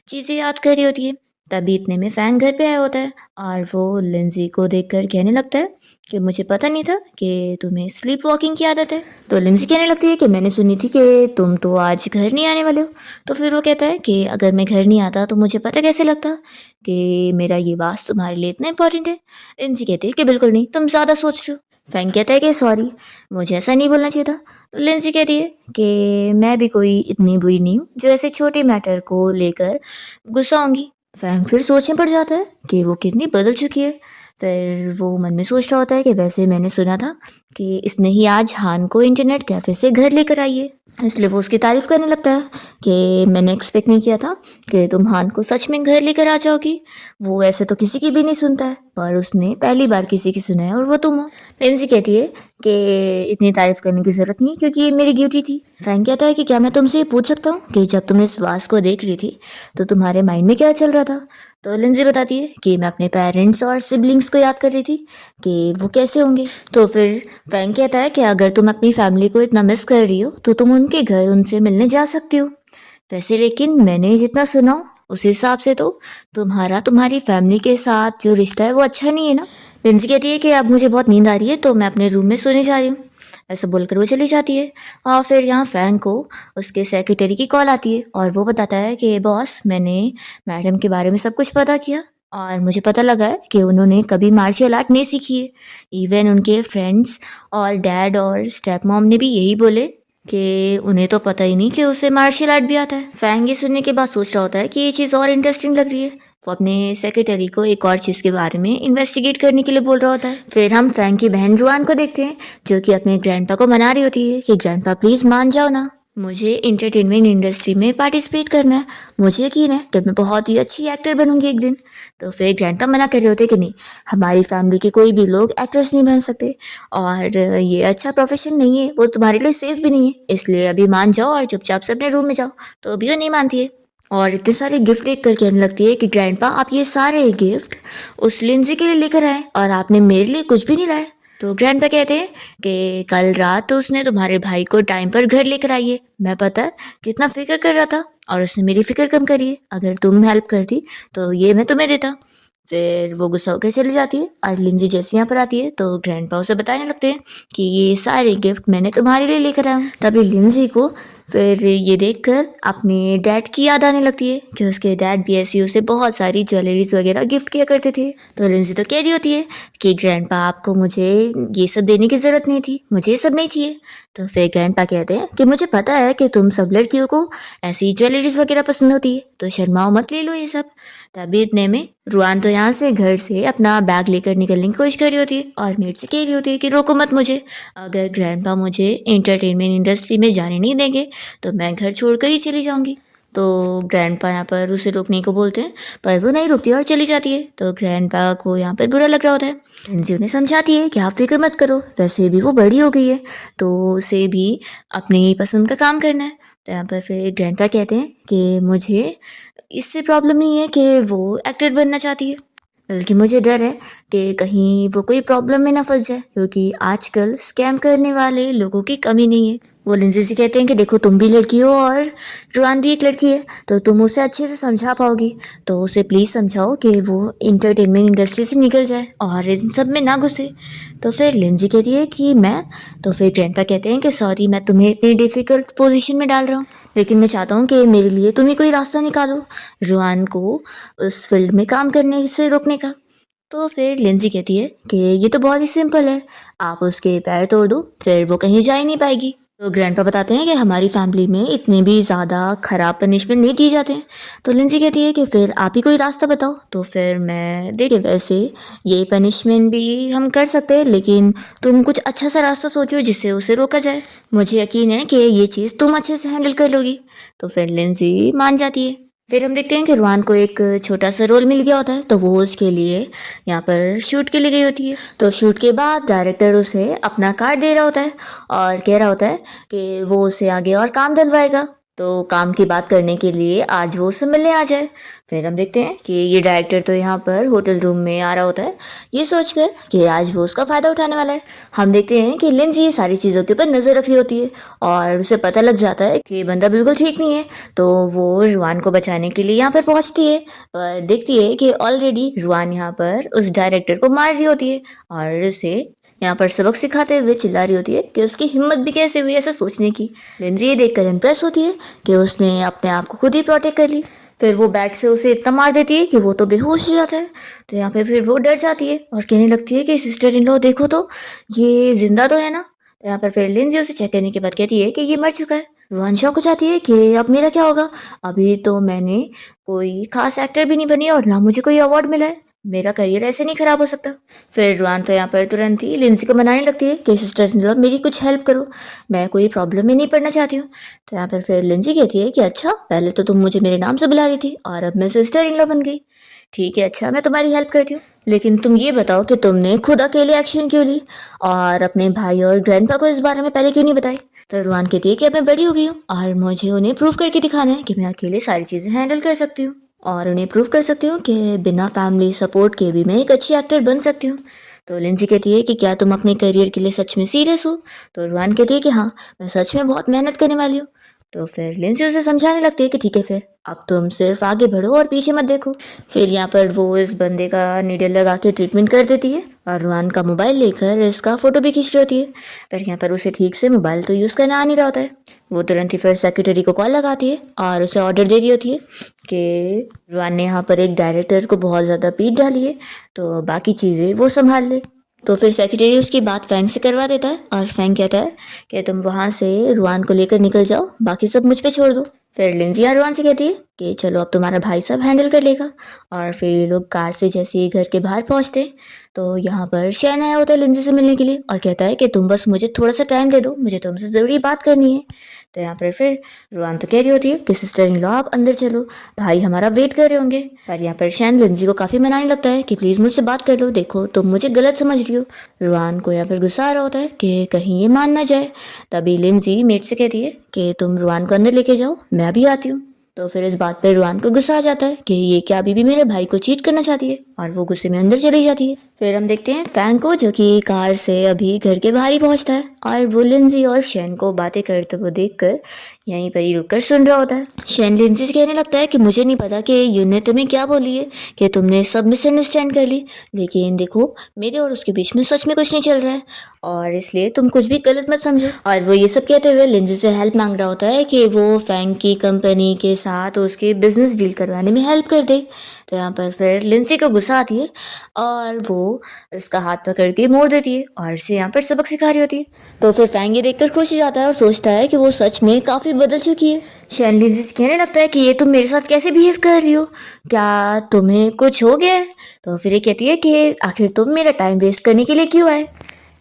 चीज़ें याद कर रही होती है। तभी इतने में फैंग घर पे आया होता है और वो लिंजी को देखकर कहने लगता है कि मुझे पता नहीं था कि तुम्हें स्लीप वॉकिंग की आदत है। तो लिंजी कहने लगती है कि मैंने सुनी थी कि तुम तो आज घर नहीं आने वाले हो। तो फिर वो कहता है कि अगर मैं घर नहीं आता तो मुझे पता कैसे लगता कि मेरा ये बात तुम्हारे लिए इतना इंपॉर्टेंट है। लिंजी कहती है कि बिल्कुल नहीं, तुम ज़्यादा सोच रहे हो। फैंग कहता है कि सॉरी, मुझे ऐसा नहीं बोलना चाहिए था। तो लिंजी कहती है कि मैं भी कोई इतनी बुरी नहीं हूँ जो ऐसे छोटे मैटर को लेकर गुस्सा होंगी। फैंग फिर सोचने पड़ जाता है कि वो कितनी बदल चुकी है। फिर वो मन में सोच रहा होता है कि वैसे मैंने सुना था कि इसने ही आज हान को इंटरनेट कैफे से घर लेकर आई है, इसलिए वो उसकी तारीफ करने लगता है कि मैंने एक्सपेक्ट नहीं किया था कि तुम हान को सच में घर लेकर आ जाओगी। वो ऐसे तो किसी की भी नहीं सुनता है, पर उसने पहली बार किसी की सुना है और वो तुम हो। लिंजी कहती है कि इतनी तारीफ करने की जरूरत नहीं क्योंकि ये मेरी ड्यूटी थी। फैंग कहता है कि क्या मैं तुमसे ये पूछ सकता हूँ कि जब तुम इस वास को देख रही थी तो तुम्हारे माइंड में क्या चल रहा था। तो लिंजी बताती है कि मैं अपने पेरेंट्स और सिबलिंग्स को याद कर रही थी कि वो कैसे होंगे। तो फिर फैंग कहता है कि अगर तुम अपनी फैमिली को इतना मिस कर रही हो तो तुम उनके घर उनसे मिलने जा सकती हो। वैसे लेकिन मैंने जितना सुना उस हिसाब से तो तुम्हारा तुम्हारी फैमिली के साथ जो रिश्ता है वो अच्छा नहीं है ना। लिंजी कहती है कि अब मुझे बहुत नींद आ रही है तो मैं अपने रूम में सोने जा रही हूँ, ऐसा बोलकर वो चली जाती है। और फिर यहाँ फैंग को उसके सेक्रेटरी की कॉल आती है और वो बताता है कि बॉस मैंने मैडम के बारे में सब कुछ पता किया और मुझे पता लगा है कि उन्होंने कभी मार्शल आर्ट नहीं सीखी है। इवन उनके फ्रेंड्स और डैड और स्टेप मॉम ने भी यही बोले कि उन्हें तो पता ही नहीं कि उसे मार्शल आर्ट भी आता है। फैंग ये सुनने के बाद सोच रहा होता है कि ये चीज़ और इंटरेस्टिंग लग रही है। वो अपने सेक्रेटरी को एक और चीज़ के बारे में इन्वेस्टिगेट करने के लिए बोल रहा होता है। फिर हम फैंग की बहन रुआन को देखते हैं, जो कि अपने ग्रैंडपा को मना रही होती है कि ग्रैंडपा प्लीज़ मान जाओ ना, मुझे एंटरटेनमेंट इंडस्ट्री में पार्टिसिपेट करना है। मुझे यकीन है कि मैं बहुत ही अच्छी एक्टर बनूंगी एक दिन। तो फिर ग्रैंडपा मना कर रहे होते कि नहीं, हमारी फैमिली के कोई भी लोग एक्टर्स नहीं बन सकते और ये अच्छा प्रोफेशन नहीं है, वो तुम्हारे लिए सेफ भी नहीं है, इसलिए अभी मान जाओ और चुपचाप से अपने रूम में जाओ। तो अभी वो नहीं मानती है और इतने सारे गिफ्ट देख कर कहने लगती है कि ग्रैंडपा आप ये सारे गिफ्ट उस लिंजी के लिए लेकर आए और आपने मेरे लिए कुछ भी नहीं लाया। तो ग्रैंडपा कहते हैं कि कल रात तो उसने तुम्हारे भाई को टाइम पर घर लेकर आई है, मैं पता है कितना फिक्र कर रहा था और उसने मेरी फिक्र कम करी है। अगर तुम हेल्प करती तो ये मैं तुम्हें देता। फिर वो गुस्सा होकर चली जाती है और लिंजी जैसे यहाँ पर आती है तो ग्रैंडपा उसे बताने लगते हैं कि ये सारे गिफ्ट मैंने तुम्हारे लिए लेकर आया हूँ। तभी लिंजी को फिर ये देखकर अपने डैड की याद आने लगती है कि उसके डैड भी ऐसी उसे बहुत सारी ज्वेलरीज वगैरह गिफ्ट किया करते थे। तो लिंजी तो कह रही होती है कि ग्रैंडपा आपको मुझे ये सब देने की जरूरत नहीं थी, मुझे ये सब नहीं चाहिए। तो फिर ग्रैंडपा कहते हैं कि मुझे पता है कि तुम सब लड़कियों को ऐसी ज्वेलरीज वगैरह पसंद होती है, तो शर्माओ मत, ले लो ये सब। तभी इतने में रुआन तो यहाँ से घर से अपना बैग लेकर निकलने की कोशिश कर रही होती है और मेड से कह रही होती है कि रोको मत मुझे, अगर ग्रैंडपा मुझे एंटरटेनमेंट इंडस्ट्री में जाने नहीं देंगे तो मैं घर छोड़कर ही चली जाऊंगी। तो ग्रैंडपा यहाँ पर उसे रोकने को बोलते हैं पर वो नहीं रुकती और चली जाती है। तो ग्रैंडपा को यहाँ पर बुरा लग रहा होता है। लिंजी उन्हें समझाती है कि आप फिक्र मत करो, वैसे भी वो बड़ी हो गई है तो उसे भी अपनी पसंद का काम करना है। तो यहाँ पर फिर ग्रैंडपा कहते हैं कि मुझे इससे प्रॉब्लम नहीं है कि वो एक्टर बनना चाहती है, बल्कि मुझे डर है कि कहीं वो कोई प्रॉब्लम में ना फंस जाए, क्योंकि आजकल स्कैम करने वाले लोगों की कमी नहीं है। वो लिंजी से कहते हैं कि देखो तुम भी लड़की हो और रुआन भी एक लड़की है, तो तुम उसे अच्छे से समझा पाओगी, तो उसे प्लीज़ समझाओ कि वो इंटरटेनमेंट इंडस्ट्री से निकल जाए और इन सब में ना घुसे। तो फिर लिंजी कहती है कि मैं, तो फिर ग्रैंडपा कहते हैं कि सॉरी मैं तुम्हें इतनी डिफ़िकल्ट पोजीशन में डाल रहा हूँ, लेकिन मैं चाहता हूँ कि मेरे लिए तुम ही कोई रास्ता निकालो रुआन को उस फील्ड में काम करने से रोकने का। तो फिर लिंजी कहती है कि ये तो बहुत ही सिंपल है, आप उसके पैर तोड़ दो, फिर वो कहीं जा ही नहीं पाएगी। तो ग्रैंडपा बताते हैं कि हमारी फैमिली में इतने भी ज़्यादा खराब पनिशमेंट नहीं दिए जाते हैं। तो लिंजी कहती है कि फिर आप ही कोई रास्ता बताओ। तो फिर मैं देखिए वैसे ये पनिशमेंट भी हम कर सकते हैं, लेकिन तुम कुछ अच्छा सा रास्ता सोचो जिससे उसे रोका जाए, मुझे यकीन है कि ये चीज़ तुम अच्छे से हैंडल कर लोगी। तो फिर लिंजी मान जाती है। फिर हम देखते हैं कि रुआन को एक छोटा सा रोल मिल गया होता है, तो वो उसके लिए यहाँ पर शूट के लिए गई होती है। तो शूट के बाद डायरेक्टर उसे अपना कार्ड दे रहा होता है और कह रहा होता है कि वो उसे आगे और काम दिलवाएगा, तो काम की बात करने के लिए आज वो उससे मिलने आ जाए। फिर हम देखते हैं कि ये डायरेक्टर तो यहाँ पर होटल रूम में आ रहा होता है, ये सोचकर कि आज वो उसका फ़ायदा उठाने वाला है। हम देखते हैं कि लिंजी ये सारी चीज़ों के ऊपर नज़र रख रही होती है और उसे पता लग जाता है कि ये बंदा बिल्कुल ठीक नहीं है, तो वो रुआन को बचाने के लिए यहाँ पर पहुँचती है, पर देखती है कि ऑलरेडी रुआन यहाँ पर उस डायरेक्टर को मार रही होती है और उसे यहाँ पर सबक सिखाते हुए चिल्ला रही होती है कि उसकी हिम्मत भी कैसे हुई ऐसा सोचने की। लिंजी ये देखकर इम्प्रेस होती है कि उसने अपने आप को खुद ही प्रोटेक्ट कर ली। फिर वो बैट से उसे इतना मार देती है कि वो तो बेहोश हो जाता है। तो यहाँ पे फिर वो डर जाती है और कहने लगती है कि सिस्टर इन लॉ देखो तो ये जिंदा तो है ना। तो यहाँ पर फिर लिंजी उसे चेक करने के बाद कहती है कि ये मर चुका है। रुआन शॉक हो जाती है कि अब मेरा क्या होगा, अभी तो मैंने कोई खास एक्टर भी नहीं बनी और ना मुझे कोई अवार्ड मिला है, मेरा करियर ऐसे नहीं खराब हो सकता। फिर रुआन तो यहाँ पर तुरंत ही लिंजी को मनाने लगती है कि सिस्टर इन लॉ मेरी कुछ हेल्प करो, मैं कोई प्रॉब्लम में नहीं पड़ना चाहती हूँ। तो यहाँ पर फिर लिंजी कहती है कि अच्छा पहले तो तुम मुझे मेरे नाम से बुला रही थी और अब मैं सिस्टर इन लॉ बन गई, ठीक है अच्छा मैं तुम्हारी हेल्प करती हूँ, लेकिन तुम ये बताओ कि तुमने खुद अकेले एक्शन क्यों ली और अपने भाई और ग्रैंडपा को इस बारे में पहले क्यों नहीं बताई। तो रुआन कहती है कि अब मैं बड़ी हो गई हूँ और मुझे उन्हें प्रूव करके दिखाना है कि मैं अकेले सारी चीज़ें हैंडल कर सकती हूँ और उन्हें प्रूव कर सकती हूँ कि बिना फैमिली सपोर्ट के भी मैं एक अच्छी एक्टर बन सकती हूँ। तो लिंजी कहती है कि क्या तुम अपने करियर के लिए सच में सीरियस हो। तो रुआन कहती है कि हाँ मैं सच में बहुत मेहनत करने वाली हूँ। तो फिर लिंसी उसे समझाने लगती है कि ठीक है फिर अब तुम सिर्फ आगे बढ़ो और पीछे मत देखो। फिर यहाँ पर वो इस बंदे का नीडल लगा के ट्रीटमेंट कर देती है और रुआन का मोबाइल लेकर इसका फोटो भी खींच रही होती है। पर यहाँ पर उसे ठीक से मोबाइल तो यूज़ करना आ नहीं रहा होता है। वो तुरंत ही फिर सेक्रेटरी को कॉल लगाती है और उसे ऑर्डर दे रही होती है कि रुआन ने यहाँ पर एक डायरेक्टर को बहुत ज़्यादा पीट डाली है, तो बाकी चीज़ें वो संभाल ले। तो फिर सेक्रेटरी उसकी बात फैंग से करवा देता है और फैंग कहता है कि तुम वहाँ से रुआन को लेकर निकल जाओ, बाकी सब मुझ पे छोड़ दो। फिर लिंजी रुआन से कहती है कि चलो अब तुम्हारा भाई सब हैंडल कर लेगा। और फिर ये लोग कार से जैसे ही घर के बाहर पहुंचते हैं तो यहाँ पर शैन आया होता है लिंजी से मिलने के लिए और कहता है कि तुम बस मुझे थोड़ा सा टाइम दे दो, मुझे तुमसे ज़रूरी बात करनी है। तो यहाँ पर फिर रुआन तो कह रही होती है कि सिस्टर इन लॉ आप अंदर चलो, भाई हमारा वेट कर रहे होंगे। पर यहाँ पर शैन लिंजी को काफ़ी मनाने लगता है कि प्लीज़ मुझसे बात कर लो, देखो तुम मुझे गलत समझ रही हो। रुआन को यहाँ पर गुस्सा आ रहा होता है कि कहीं ये मान ना जाए। तभी लिंजी मेट से कहती है कि तुम रुआन को अंदर लेके जाओ, मैं अभी आती हूँ। तो फिर इस बात पर रुआन को गुस्सा आ जाता है कि ये क्या अभी भी मेरे भाई को चीट करना चाहती है और वो गुस्से में अंदर चली जाती है। फिर हम देखते हैं फैंग को जो कि कार से अभी घर के बाहर ही पहुंचता है और वो लिंजी और शैन को बातें करते हुए देखकर यहीं पर ही रुककर सुन रहा होता है। शैन लिंजी से कहने लगता है कि मुझे नहीं पता कि यून ने तुम्हें क्या बोली है कि तुमने सब मिसअंडरस्टैंड कर ली, लेकिन देखो मेरे और उसके बीच में सच में कुछ नहीं चल रहा है और इसलिए तुम कुछ भी गलत मत समझो। और वो ये सब कहते हुए लिंजी से हेल्प मांग रहा होता है कि वो फैंग की कंपनी के साथ उसके बिजनेस डील करवाने में हेल्प कर दे। तो यहाँ पर फिर लिंसी को गुस्सा आती है और वो इसका हाथ पकड़ के मोड़ देती है और इसे यहाँ पर सबक सिखा रही होती है। तो फिर फैंग ये देखकर खुश हो जाता है और सोचता है कि वो सच में काफ़ी बदल चुकी है। शैन लिंसी से कहने लगता है कि ये तुम मेरे साथ कैसे बिहेव कर रही हो, क्या तुम्हें कुछ हो गया है? तो फिर ये कहती है कि आखिर तुम मेरा टाइम वेस्ट करने के लिए क्यों आए।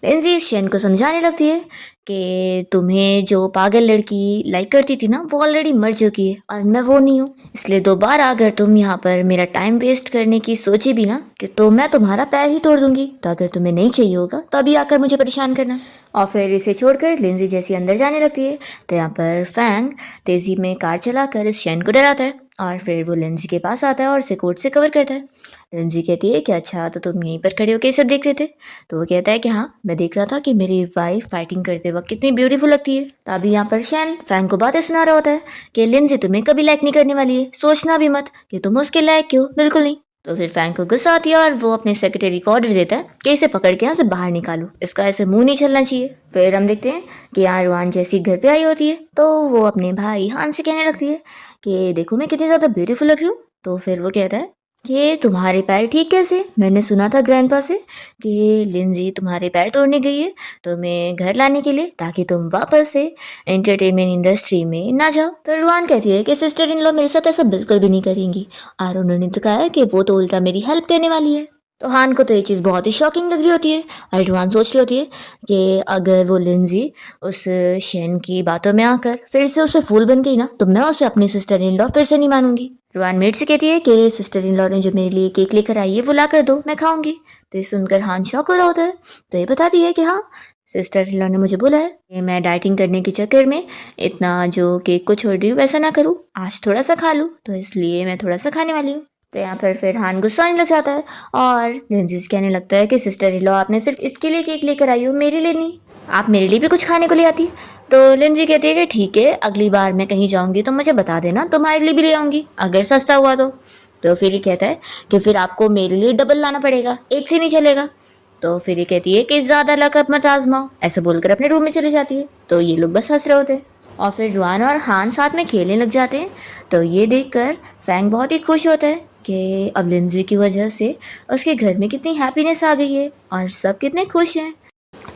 लिंजी शैन को समझाने लगती है कि तुम्हें जो पागल लड़की लाइक करती थी ना वो ऑलरेडी मर चुकी है और मैं वो नहीं हूँ, इसलिए दोबारा अगर तुम यहाँ पर मेरा टाइम वेस्ट करने की सोची भी ना कि तो मैं तुम्हारा पैर ही तोड़ दूंगी। तो अगर तुम्हें नहीं चाहिए होगा तभी आकर मुझे परेशान करना। और फिर इसे छोड़कर लिंजी जैसी अंदर जाने लगती है तो यहाँ पर फैंग तेजी में कार चलाकर इस शैन को डराता है और फिर वो लिंजी के पास आता है और उसे कोट से कवर करता है। लिंजी कहती है कि अच्छा तो तुम यहीं पर खड़े होकर सब देख रहे थे। तो वो कहता है कि हाँ मैं देख रहा था कि मेरी वाइफ फाइटिंग करते वक्त कितनी ब्यूटीफुल लगती है। तभी यहाँ पर शैन फैंग को बातें सुना रहा होता है कि लिंजी तुम्हें कभी लाइक नहीं करने वाली है, सोचना भी मत कि तुम उसके लायक क्यों, बिल्कुल नहीं। तो फिर फैंग को गुस्सा आती है और वो अपने सेक्रेटरी को ऑर्डर देता है कि इसे पकड़ के यहाँ से बाहर निकालो, इसका ऐसे मुंह नहीं चलना चाहिए। फिर हम देखते हैं कि यहाँ रुआन जैसी घर पे आई होती है तो वो अपने भाई हान से कहने लगती है कि देखो मैं कितनी ज़्यादा ब्यूटीफुल लग रही हूँ। तो फिर वो कहता है कि तुम्हारे पैर ठीक कैसे, मैंने सुना था ग्रैंडपा से कि लिंजी तुम्हारे पैर तोड़ने गई है तुम्हें घर लाने के लिए ताकि तुम वापस से एंटरटेनमेंट इंडस्ट्री में ना जाओ। तो रुआन कहती है कि सिस्टर इन लॉ मेरे साथ ऐसा बिल्कुल भी नहीं करेंगी और उन्होंने तो कहा है कि वो तो उल्टा मेरी हेल्प करने वाली है। तो हान को तो ये चीज़ बहुत ही शॉकिंग लग रही होती है और रुआन सोच रही होती है कि अगर वो लिंजी उस शैन की बातों में आकर फिर से उसे फूल बन गई ना तो मैं उसे अपनी सिस्टर इन लॉ फिर से नहीं मानूंगी। रुआन मेट से कहती है कि सिस्टर इन लॉ ने जो मेरे लिए केक लेकर आई है वो ला कर दो, मैं खाऊंगी। तो ये सुनकर हान शॉक हो रहा होता है। तो ये बताती है कि हाँ सिस्टर इन लॉ ने मुझे बोला है कि मैं डाइटिंग करने के चक्कर में इतना जो केक को छोड़ रही हूँ वैसा ना करूँ, आज थोड़ा सा खा लूँ, तो इसलिए मैं थोड़ा सा खाने वाली हूँ। तो यहाँ पर फिर हान गुस्सा आने लग जाता है और लिंजी से कहने लगता है कि सिस्टर इन लॉ आपने सिर्फ इसके लिए केक लेकर आई हो, मेरे लिए नहीं, आप मेरे लिए भी कुछ खाने को ले आती। तो लिंजी कहती है कि ठीक है अगली बार मैं कहीं जाऊंगी तो मुझे बता देना, तुम्हारे लिए भी ले आऊंगी अगर सस्ता हुआ तो फिर ये कहता है कि फिर आपको मेरे लिए डबल लाना पड़ेगा, एक से नहीं चलेगा। तो फिर ये कहती है कि ज़्यादा लकब मत आजमाओ, ऐसे बोलकर अपने रूम में चली जाती है। तो ये लोग बस हंस रहे होते हैं और फिर रुआन और हान साथ में खेलने लग जाते हैं। तो ये देखकर फैंग बहुत ही खुश होता है कि अब लिंजी की वजह से उसके घर में कितनी हैप्पीनेस आ गई है और सब कितने खुश हैं।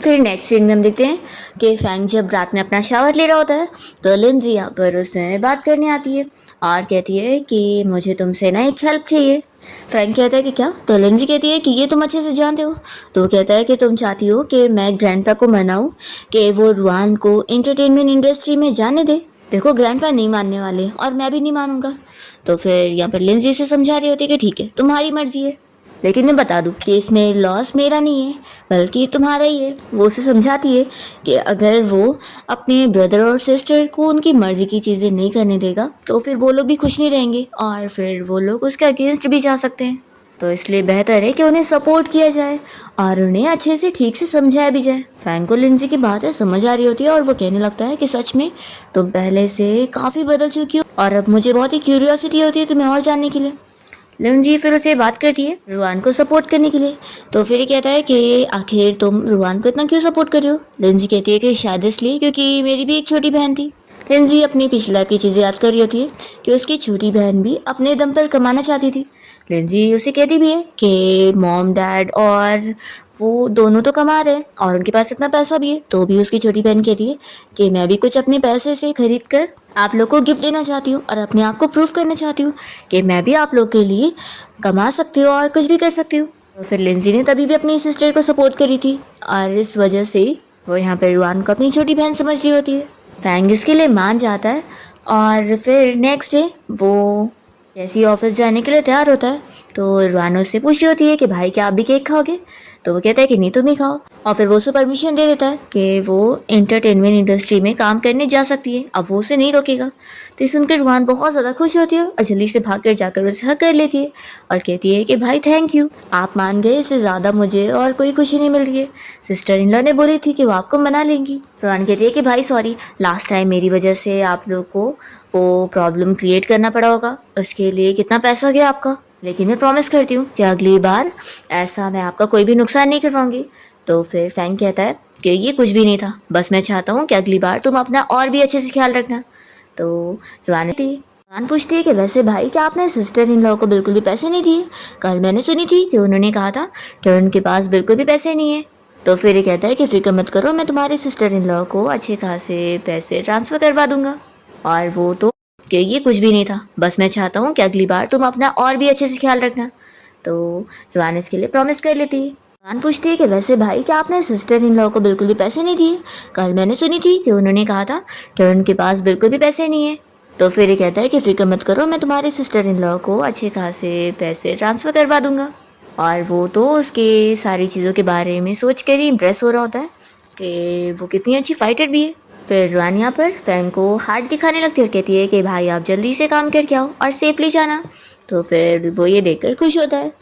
फिर नेक्स्ट सीन में हम देखते हैं कि फैंग जब रात में अपना शावर ले रहा होता है तो लिंजी यहाँ पर उससे बात करने आती है और कहती है कि मुझे तुमसे ना एक हेल्प चाहिए। फैंग कहता है कि क्या? तो लिंजी कहती है कि ये तुम अच्छे से जानते हो। तो वो कहता है कि तुम चाहती हो कि मैं ग्रैंडपा को मनाऊं कि वो रुआन को एंटरटेनमेंट इंडस्ट्री में जाने दे। देखो ग्रैंडपा नहीं मानने वाले और मैं भी नहीं मानूंगा। तो फिर यहाँ पर लिंजी से समझा रही होती है कि ठीक है तुम्हारी मर्जी है, लेकिन मैं बता दूं कि इसमें लॉस मेरा नहीं है बल्कि तुम्हारा ही है। वो उसे समझाती है कि अगर वो अपने ब्रदर और सिस्टर को उनकी मर्जी की चीज़ें नहीं करने देगा तो फिर वो लोग भी खुश नहीं रहेंगे और फिर वो लोग उसके अगेंस्ट भी जा सकते हैं। तो इसलिए बेहतर है कि उन्हें सपोर्ट किया जाए और उन्हें अच्छे से ठीक से समझाया भी जाए। फैंग को लिंजी की बातें समझ आ रही होती है और वो कहने लगता है कि सच में तुम पहले से काफ़ी बदल चुकी हो और अब मुझे बहुत ही क्यूरियोसिटी होती है तुम्हें और जानने के लिए। लिंजी फिर उसे बात करती है रुआन को सपोर्ट करने के लिए। तो फिर ये कहता है कि आखिर तुम रुआन को इतना क्यों सपोर्ट कर रही हो। लिंजी कहती है कि शायद इसलिए क्योंकि मेरी भी एक छोटी बहन थी। लिंजी अपनी पिछली लाइफ की चीज़ें याद कर रही होती है कि उसकी छोटी बहन भी अपने दम पर कमाना चाहती थी। लिंजी उसे कहती भी है कि मॉम डैड और वो दोनों तो कमा रहे हैं और उनके पास इतना पैसा भी है, तो भी उसकी छोटी बहन कहती है कि मैं भी कुछ अपने पैसे से खरीद कर आप लोग को गिफ्ट देना चाहती हूँ और अपने आप को प्रूफ करना चाहती हूँ कि मैं भी आप लोग के लिए कमा सकती हूँ और कुछ भी कर सकती हूँ। तो फिर लिंजी ने तभी भी अपनी सिस्टर को सपोर्ट करी थी और इस वजह से वो यहाँ पर रुआन को अपनी छोटी बहन समझ रही होती है। फैंग इसके लिए मान जाता है और फिर नेक्स्ट डे वो जैसे ही ऑफिस जाने के लिए तैयार होता है तो रुआन उससे पूछी होती है कि भाई क्या आप भी केक खाओगे। तो वो कहता है कि नहीं तुम ही खाओ और फिर वो उसे परमिशन दे देता है कि वो एंटरटेनमेंट इंडस्ट्री में काम करने जा सकती है, अब वो उसे नहीं रोकेगा। तो ये सुनकर रुआन बहुत ज़्यादा खुश होती है और जल्दी से भाग कर जाकर उसे हक कर लेती है और कहती है कि भाई थैंक यू, आप मान गए, इससे ज़्यादा मुझे और कोई खुशी नहीं मिल रही है। सिस्टर इन लॉ ने बोली थी कि वो आपको मना लेंगी। रुआन कहती है कि भाई सॉरी, लास्ट टाइम मेरी वजह से आप लोग को वो प्रॉब्लम क्रिएट करना पड़ा होगा, उसके लिए कितना पैसा गया आपका, लेकिन मैं प्रॉमिस करती हूँ कि अगली बार ऐसा मैं आपका कोई भी नुकसान नहीं करवाऊंगी। तो फिर फैंग कहता है कि ये कुछ भी नहीं था, बस मैं चाहता हूँ कि अगली बार तुम अपना और भी अच्छे से ख्याल रखना। तो रुआन पूछती है कि वैसे भाई क्या आपने सिस्टर इन लॉ को बिल्कुल भी पैसे नहीं दिए? कल मैंने सुनी थी कि उन्होंने कहा था कि उनके पास बिल्कुल भी पैसे नहीं है। तो फिर ये कहता है कि फिक्र मत करो, मैं तुम्हारी सिस्टर इन लॉ को अच्छे खासे पैसे ट्रांसफ़र करवा दूंगा। और वो तो कि ये कुछ भी नहीं था, बस मैं चाहता हूँ कि अगली बार तुम अपना और भी अच्छे से ख्याल रखना। तो रुआन इसके लिए प्रॉमिस कर लेती है। रुआन पूछती है कि वैसे भाई क्या आपने सिस्टर इन लॉ को बिल्कुल भी पैसे नहीं दिए? कल मैंने सुनी थी कि उन्होंने कहा था कि उनके पास बिल्कुल भी पैसे नहीं है। तो फिर ये कहता है कि फिक्र मत करो, मैं तुम्हारी सिस्टर इन लॉ को अच्छे खासे पैसे ट्रांसफ़र करवा दूंगा। और वो तो उसके सारी चीज़ों के बारे में सोच कर ही इम्प्रेस हो रहा होता है कि वो कितनी अच्छी फाइटर भी है। फिर रुआन यहाँ पर फैंग को हार्ट दिखाने लगती है और कहती है कि भाई आप जल्दी से काम करके आओ और सेफली जाना। तो फिर वो ये देखकर खुश होता है।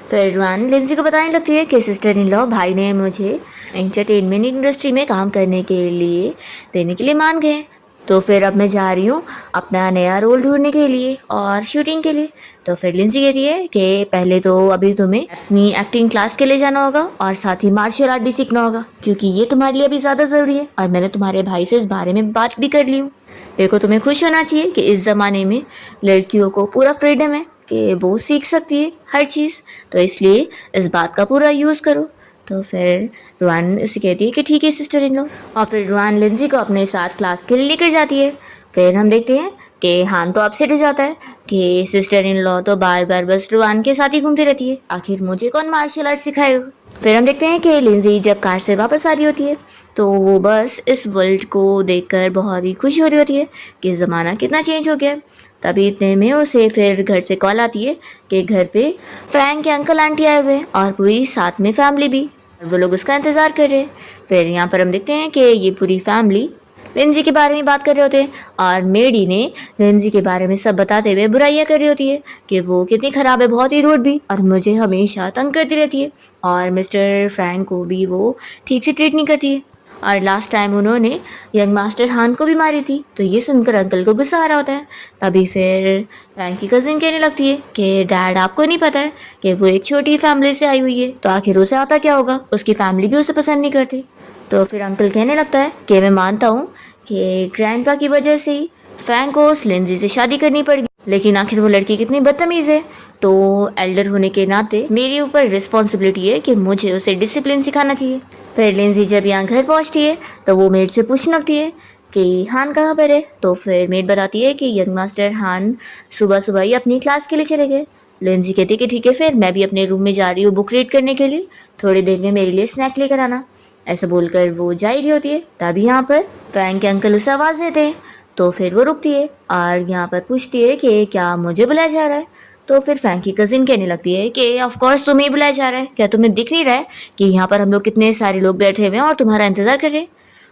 फिर रुआन लिंजी को बताने लगती है कि सिस्टर इन लॉ भाई ने मुझे एंटरटेनमेंट इंडस्ट्री में काम करने के लिए देने के लिए मान गए, तो फिर अब मैं जा रही हूँ अपना नया रोल ढूंढने के लिए और शूटिंग के लिए। तो फिर लिंजी कहती है कि पहले तो अभी तुम्हें अपनी एक्टिंग क्लास के लिए जाना होगा और साथ ही मार्शल आर्ट भी सीखना होगा, क्योंकि ये तुम्हारे लिए अभी ज़्यादा ज़रूरी है और मैंने तुम्हारे भाई से इस बारे में बात भी कर ली हूँ। देखो तुम्हें खुश होना चाहिए कि इस ज़माने में लड़कियों को पूरा फ्रीडम है कि वो सीख सकती है हर चीज़, तो इसलिए इस बात का पूरा यूज़ करो। तो फिर रुआन उसे कहती है कि ठीक है सिस्टर इन लॉ, और फिर रुआन लिंजी को अपने साथ क्लास के लिए लेकर जाती है। फिर हम देखते हैं कि हान तो अपसेट हो जाता है कि सिस्टर इन लॉ तो बार बार बस रुआन के साथ ही घूमती रहती है, आखिर मुझे कौन मार्शल आर्ट सिखाएगा। फिर हम देखते हैं कि लिंजी जब कार से वापस आ रही होती है तो वो बस इस वर्ल्ड को देखकर बहुत ही खुश हो रही होती है कि ज़माना कितना चेंज हो गया। तभी इतने में उसे फिर घर से कॉल आती है कि घर पे फैंग के अंकल आंटी आए हुए हैं और पूरी साथ में फैमिली भी, वो लोग उसका इंतज़ार कर रहे हैं। फिर यहाँ पर हम देखते हैं कि ये पूरी फैमिली लिंजी के बारे में बात कर रहे होते हैं और मेडी ने लिंजी के बारे में सब बताते हुए बुराइयां कर रही होती है कि वो कितनी ख़राब है, बहुत ही रूड भी, और मुझे हमेशा तंग करती रहती है और मिस्टर फ्रैंक को भी वो ठीक से ट्रीट नहीं करती है और लास्ट टाइम उन्होंने यंग मास्टर हान को भी मारी थी। तो ये सुनकर अंकल को गुस्सा आ रहा होता है। तभी फिर फ्रैंक की कज़िन कहने लगती है कि डैड आपको नहीं पता है कि वो एक छोटी फैमिली से आई हुई है, तो आखिर उसे आता क्या होगा, उसकी फैमिली भी उसे पसंद नहीं करती। तो फिर अंकल कहने लगता है कि मैं मानता हूँ कि ग्रैंडपा की वजह से ही फ्रैंक को उस लिंजी से शादी करनी पड़ेगी, लेकिन आखिर वो लड़की कितनी बदतमीज़ है, तो एल्डर होने के नाते मेरे ऊपर रिस्पॉन्सिबिलिटी है कि मुझे उसे डिसिप्लिन सिखाना चाहिए। फिर लिंजी जब यहाँ घर पहुँचती है तो वो मेड से पूछने लगती है कि हान कहाँ पर है। तो फिर मेड बताती है कि यंग मास्टर हान सुबह सुबह ही अपनी क्लास के लिए चले गए। लिंजी कहती है कि ठीक है, फिर मैं भी अपने रूम में जा रही हूँ बुक रीड करने के लिए, थोड़ी देर में मेरे लिए स्नैक लेकर आना। ऐसा बोलकर वो जा ही रही होती है। तभी यहाँ पर फ्रैंक के अंकल उसे आवाज़ देते हैं। तो फिर वो रुकती है और यहाँ पर पूछती है कि क्या मुझे बुलाया जा रहा है। तो फिर फ्रैंक की कज़िन कहने लगती है कि ऑफ कोर्स तुम्हें बुलाया जा रहा है, क्या तुम्हें दिख नहीं रहा है कि यहाँ पर हम लोग कितने सारे लोग बैठे हुए हैं और तुम्हारा इंतज़ार कर रहे हैं।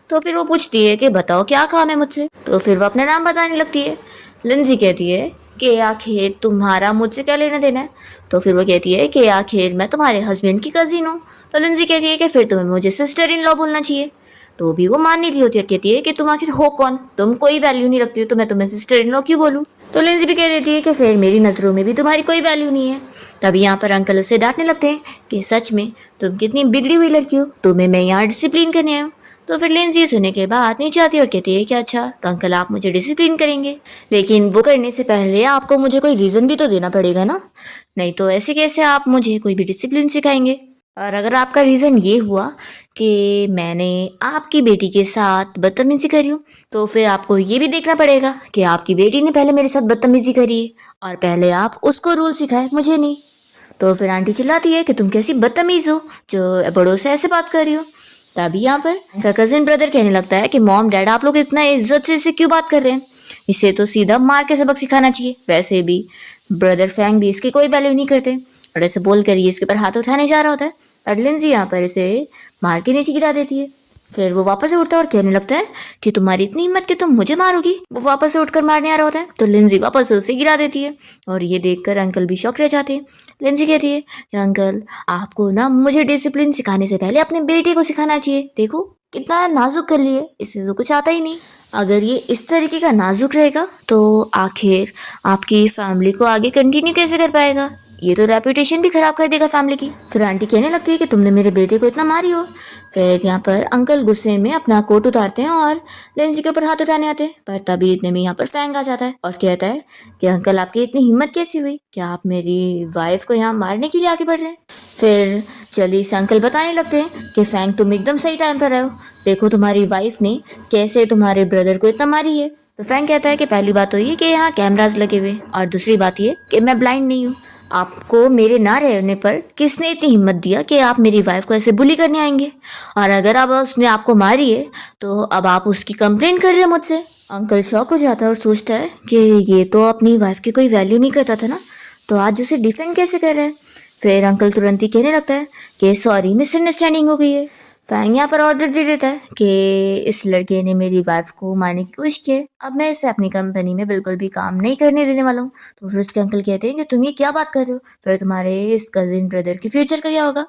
तो फिर वो पूछती है कि बताओ क्या काम है मुझसे। तो फिर वो अपना नाम बताने लगती है। लिंजी कहती है कि आखिर तुम्हारा मुझसे क्या लेना देना है। तो फिर वो कहती है कि आखिर मैं तुम्हारे हस्बैंड की कजिन हूँ। तो लिंजी कहती है कि फिर तुम्हें मुझे सिस्टर इन लॉ बोलना चाहिए। तो भी वो मान नहीं रही होती है, कहती है कि तुम आखिर हो कौन, तुम कोई वैल्यू नहीं रखती हो, तो मैं तुम्हें सिस्टर इन लॉ क्यों बोलूँ। तो लिंजी भी कह देती है कि फिर मेरी नज़रों में भी तुम्हारी कोई वैल्यू नहीं है। तभी यहाँ पर अंकल उसे डांटने लगते हैं कि सच में तुम कितनी बिगड़ी हुई लड़की हो, तुम्हें मैं यहाँ डिसिप्लिन करने आया हूँ। तो फिर लिंजी सुनने के बाद नीचे आती है और कहती है कि अच्छा तो अंकल आप मुझे डिसिप्लिन करेंगे, लेकिन वो करने से पहले आपको मुझे कोई रीज़न भी तो देना पड़ेगा ना, नहीं तो ऐसे कैसे आप मुझे कोई भी डिसिप्लिन सिखाएंगे। और अगर आपका रीज़न ये हुआ कि मैंने आपकी बेटी के साथ बदतमीजी करी हो, तो फिर आपको ये भी देखना पड़ेगा कि आपकी बेटी ने पहले मेरे साथ बदतमीजी करी है और पहले आप उसको रूल सिखाए, मुझे नहीं। तो फिर आंटी चिल्लाती है कि तुम कैसी बदतमीज हो जो बड़ों से ऐसे बात कर रही हो। तभी यहाँ पर कजिन ब्रदर कहने लगता है कि मॉम डैड आप लोग इतना इज्जत से इसे क्यों बात कर रहे हैं, इसे तो सीधा मार के सबक सिखाना चाहिए। वैसे भी ब्रदर फैंग भी इसकी कोई वैल्यू नहीं करते, और ऐसे बोल कर ये इसके ऊपर हाथ उठाने जा रहा होता है और लिंजी यहाँ पर इसे मार के नीचे गिरा देती है। फिर वो वापस से उठता है और कहने लगता है कि तुम्हारी इतनी हिम्मत कि तुम मुझे मारोगी। वो वापस से उठकर मारने आ रहा होता है तो लिंजी वापस से उसे गिरा देती है, और ये देखकर अंकल भी शॉक रह जाते हैं। लिंजी कहती है कि अंकल आपको ना मुझे डिसिप्लिन सिखाने से पहले अपने बेटे को सिखाना चाहिए, देखो कितना नाजुक कर लिए, इसे तो कुछ आता ही नहीं। अगर ये इस तरीके का नाजुक रहेगा तो आखिर आपकी फैमिली को आगे कंटिन्यू कैसे कर पाएगा, ये तो रेपुटेशन भी खराब कर देगा फैमिली की। फिर आंटी कहने लगती है कि तुमने मेरे बेटे को इतना मारी हो। फिर यहाँ पर अंकल गुस्से में अपना कोट उतारते हैं और लेंसी के ऊपर हाथ उठाने आते हैं, पर तभी इतने में यहाँ पर फैंग आ जाता है और कहता है कि अंकल आपकी इतनी हिम्मत कैसी हुई, क्या आप मेरी वाइफ को यहाँ मारने के लिए आगे बढ़ रहे हैं। फिर चली से अंकल बताने लगते हैं कि फैंग तुम एकदम सही टाइम पर आए हो, देखो तुम्हारी वाइफ ने कैसे तुम्हारे ब्रदर को इतना मारी है। तो फैंग कहता है कि पहली बात तो ये कि यहाँ कैमराज लगे हुए, और दूसरी बात ये कि मैं ब्लाइंड नहीं हूँ, आपको मेरे ना रहने पर किसने इतनी हिम्मत दिया कि आप मेरी वाइफ को ऐसे बुली करने आएंगे, और अगर अब उसने आपको मारी है तो अब आप उसकी कंप्लेंट कर रहे हैं मुझसे। अंकल शॉक हो जाता है और सोचता है कि ये तो अपनी वाइफ की कोई वैल्यू नहीं करता था ना, तो आज उसे डिफेंड कैसे कर रहा है। फिर अंकल तुरंत ही कहने लगता है कि सॉरी मिसअंडरस्टैंडिंग हो गई है। फैंग यहाँ पर ऑर्डर दे देता है कि इस लड़के ने मेरी वाइफ को मारने की कोशिश की है, अब मैं इसे अपनी कंपनी में बिल्कुल भी काम नहीं करने देने वाला हूँ। तो फिर उसके अंकल कहते हैं कि तुम ये क्या बात कर रहे हो, फिर तुम्हारे इस कजिन ब्रदर के फ्यूचर का क्या होगा।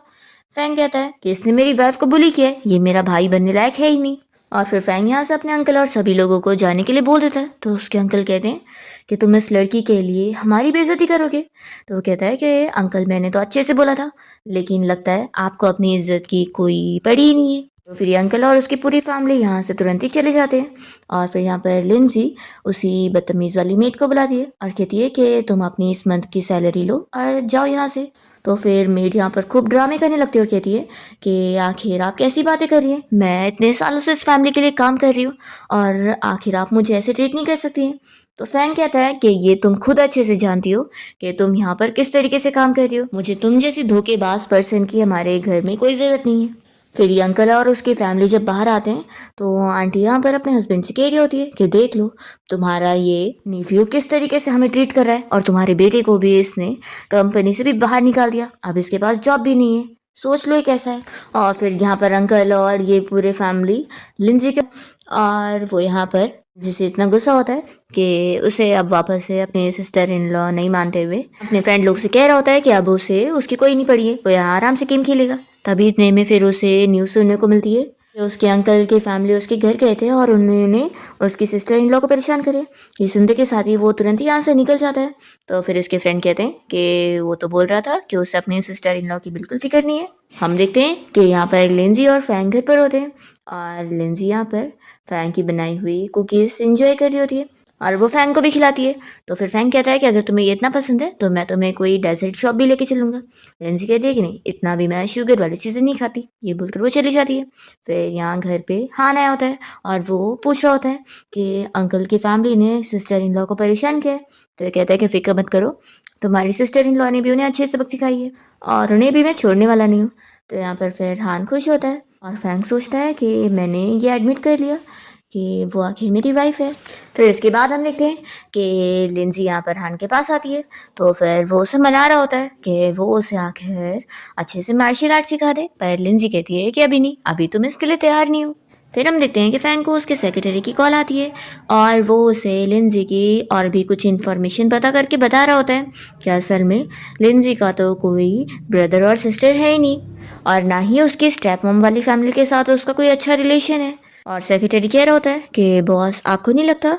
फैंग कहता है कि इसने मेरी वाइफ को बुली किया है, ये मेरा भाई बनने लायक है ही नहीं। और फिर फैंग यहाँ से अपने अंकल और सभी लोगों को जाने के लिए बोल देता है। तो उसके अंकल कहते हैं कि तुम इस लड़की के लिए हमारी बेइज्जती करोगे। तो वो कहता है कि अंकल मैंने तो अच्छे से बोला था, लेकिन लगता है आपको अपनी इज्जत की कोई पड़ी ही नहीं है। तो फिर ये अंकल और उसकी पूरी फैमिली यहाँ से तुरंत ही चले जाते हैं, और फिर यहाँ पर लिंजी उसी बदतमीज वाली मेट को बुलाती है और कहती है कि तुम अपनी इस मंथ की सैलरी लो और जाओ यहाँ से। तो फिर मेड यहाँ पर खूब ड्रामे करने लगती है और कहती है कि आखिर आप कैसी बातें कर रही हैं, मैं इतने सालों से इस फैमिली के लिए काम कर रही हूँ और आखिर आप मुझे ऐसे ट्रीट नहीं कर सकती हैं। तो फैंग कहता है कि ये तुम खुद अच्छे से जानती हो कि तुम यहाँ पर किस तरीके से काम कर रही हो, मुझे तुम जैसी धोखेबाज पर्सन की हमारे घर में कोई ज़रूरत नहीं है। फिर ये अंकल और उसकी फैमिली जब बाहर आते हैं तो आंटी यहाँ पर अपने हस्बैंड से कह रही होती है कि देख लो तुम्हारा ये नीफ्यू किस तरीके से हमें ट्रीट कर रहा है, और तुम्हारे बेटे को भी इसने कंपनी से भी बाहर निकाल दिया, अब इसके पास जॉब भी नहीं है, सोच लो ये कैसा है। और फिर यहाँ पर अंकल और ये पूरे फैमिली लिंजी के, और वो यहाँ पर जिसे इतना गुस्सा होता है कि उसे अब वापस से अपने सिस्टर इन लॉ नहीं मानते हुए अपने फ्रेंड लोग से कह रहा होता है कि अब उसे उसकी कोई नहीं पड़ी है, वो यहाँ आराम से गेम खेलेगा। तभी इतने में फिर उसे न्यूज़ सुनने को मिलती है कि उसके अंकल की फैमिली उसके घर गए थे और उन्होंने उसकी सिस्टर इन लॉ को परेशान करे। ये सुनते के साथ ही वो तुरंत ही यहाँ से निकल जाता है। तो फिर इसके फ्रेंड कहते हैं कि वो तो बोल रहा था कि उसे अपनी सिस्टर इन लॉ की बिल्कुल फिक्र नहीं है। हम देखते हैं कि यहाँ पर लिंजी और फैंग घर पर होते हैं, और लिंजी यहाँ पर फैंग की बनाई हुई कुकीज़ इंजॉय कर रही होती है और वो फैंग को भी खिलाती है। तो फिर फैंग कहता है कि अगर तुम्हें ये इतना पसंद है तो मैं तुम्हें कोई डेजर्ट शॉप भी लेके चलूँगा। लिंजी कहती है कि नहीं, इतना भी मैं शुगर वाली चीज़ें नहीं खाती। ये बोलकर वो चली जाती है। फिर यहाँ घर पे हान आया होता है और वो पूछ रहा होता है कि अंकल की फैमिली ने सिस्टर इन लॉ को परेशान किया है। तो ये कहता है कि फिक्र मत करो, तुम्हारी सिस्टर इन लॉ ने भी उन्हें अच्छे सबक सिखाई है और उन्हें भी मैं छोड़ने वाला नहीं हूँ। तो यहाँ पर फिर हान खुश होता है और फैंग सोचता है कि मैंने ये एडमिट कर लिया कि वो आखिर मेरी वाइफ है। फिर इसके बाद हम देखते हैं कि लिंजी यहाँ पर हान के पास आती है, तो फिर वो उसे मना रहा होता है कि वो उसे आखिर अच्छे से मार्शल आर्ट सिखा दे, पर लिंजी कहती है कि अभी नहीं, अभी तुम इसके लिए तैयार नहीं हो। फिर हम देखते हैं कि फैंग को उसके सेक्रेटरी की कॉल आती है और वो उसे लिंजी की और भी कुछ इन्फॉर्मेशन पता करके बता रहा होता है कि असल में लिंजी का तो कोई ब्रदर और सिस्टर है ही नहीं और ना ही उसकी स्टेप मॉम वाली फैमिली के साथ उसका कोई अच्छा रिलेशन है। और सेक्रेटरी कह रहा होता है कि बॉस आपको नहीं लगता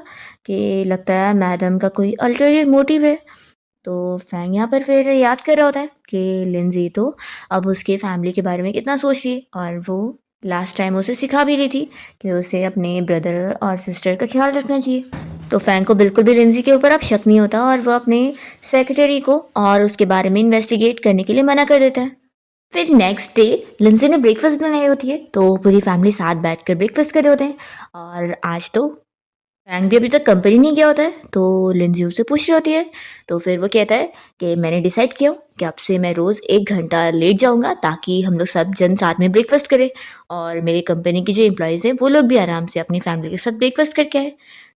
कि लगता है मैडम का कोई अल्टरनेट मोटिव है। तो फैंग यहाँ पर फिर याद कर रहा होता है कि लिंजी तो अब उसके फैमिली के बारे में कितना सोच रही है और वो लास्ट टाइम उसे सिखा भी रही थी कि उसे अपने ब्रदर और सिस्टर का ख्याल रखना चाहिए। तो फैंग को बिल्कुल भी लिंजी के ऊपर अब शक नहीं होता और वो अपने सेक्रेटरी को और उसके बारे में इन्वेस्टिगेट करने के लिए मना कर देता है। फिर नेक्स्ट डे लिंजी ने ब्रेकफास्ट बनाई होती है तो पूरी फैमिली साथ बैठकर ब्रेकफास्ट कर रहे होते हैं और आज तो फ्रैंक भी अभी तक कंपनी नहीं गया होता है तो लिंजी उससे पूछ रही होती है। तो फिर वो कहता है कि मैंने डिसाइड किया कि अब से मैं रोज़ 1 घंटा लेट जाऊंगा ताकि हम लोग सब जन साथ में ब्रेकफास्ट करें और मेरी कंपनी की जो एम्प्लॉयज़ हैं वो लोग भी आराम से अपनी फैमिली के साथ ब्रेकफास्ट करके आए।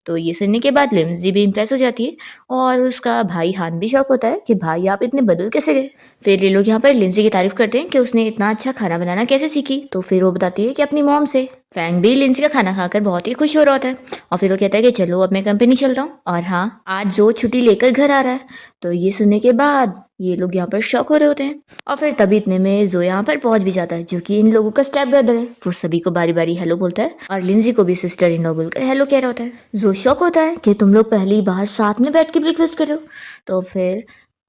तो ये सुनने के बाद लिंजी भी इम्प्रेस हो जाती है और उसका भाई हान भी शौक होता है कि भाई आप इतने बदल कैसे गए। फिर ये लोग यहाँ पर लिंजी की तारीफ करते हैं कि उसने इतना अच्छा खाना बनाना कैसे सीखी। तो फिर वो बताती है कि अपनी मॉम से। फैंग भी लिंजी का खाना खाकर बहुत ही खुश हो रहा होता है और फिर वो कहता है कि चलो अब मैं कंपनी चलता हूँ और हाँ आज जो छुट्टी लेकर घर आ रहा है। तो ये सुनने के बाद ये लोग यहाँ पर शॉक हो रहे होते हैं और फिर तभी इतने में जो यहाँ पर पहुंच भी जाता है जो कि इन लोगों का स्टेप ब्रदर है। वो सभी को बारी बारी हेलो बोलता है और लिंजी को भी सिस्टर इन लॉ बोलकर हेलो कह रहा होता है। जो शॉक होता है कि तुम लोग पहली बार साथ में बैठ के ब्रेकफास्ट कर रहे हो। तो फिर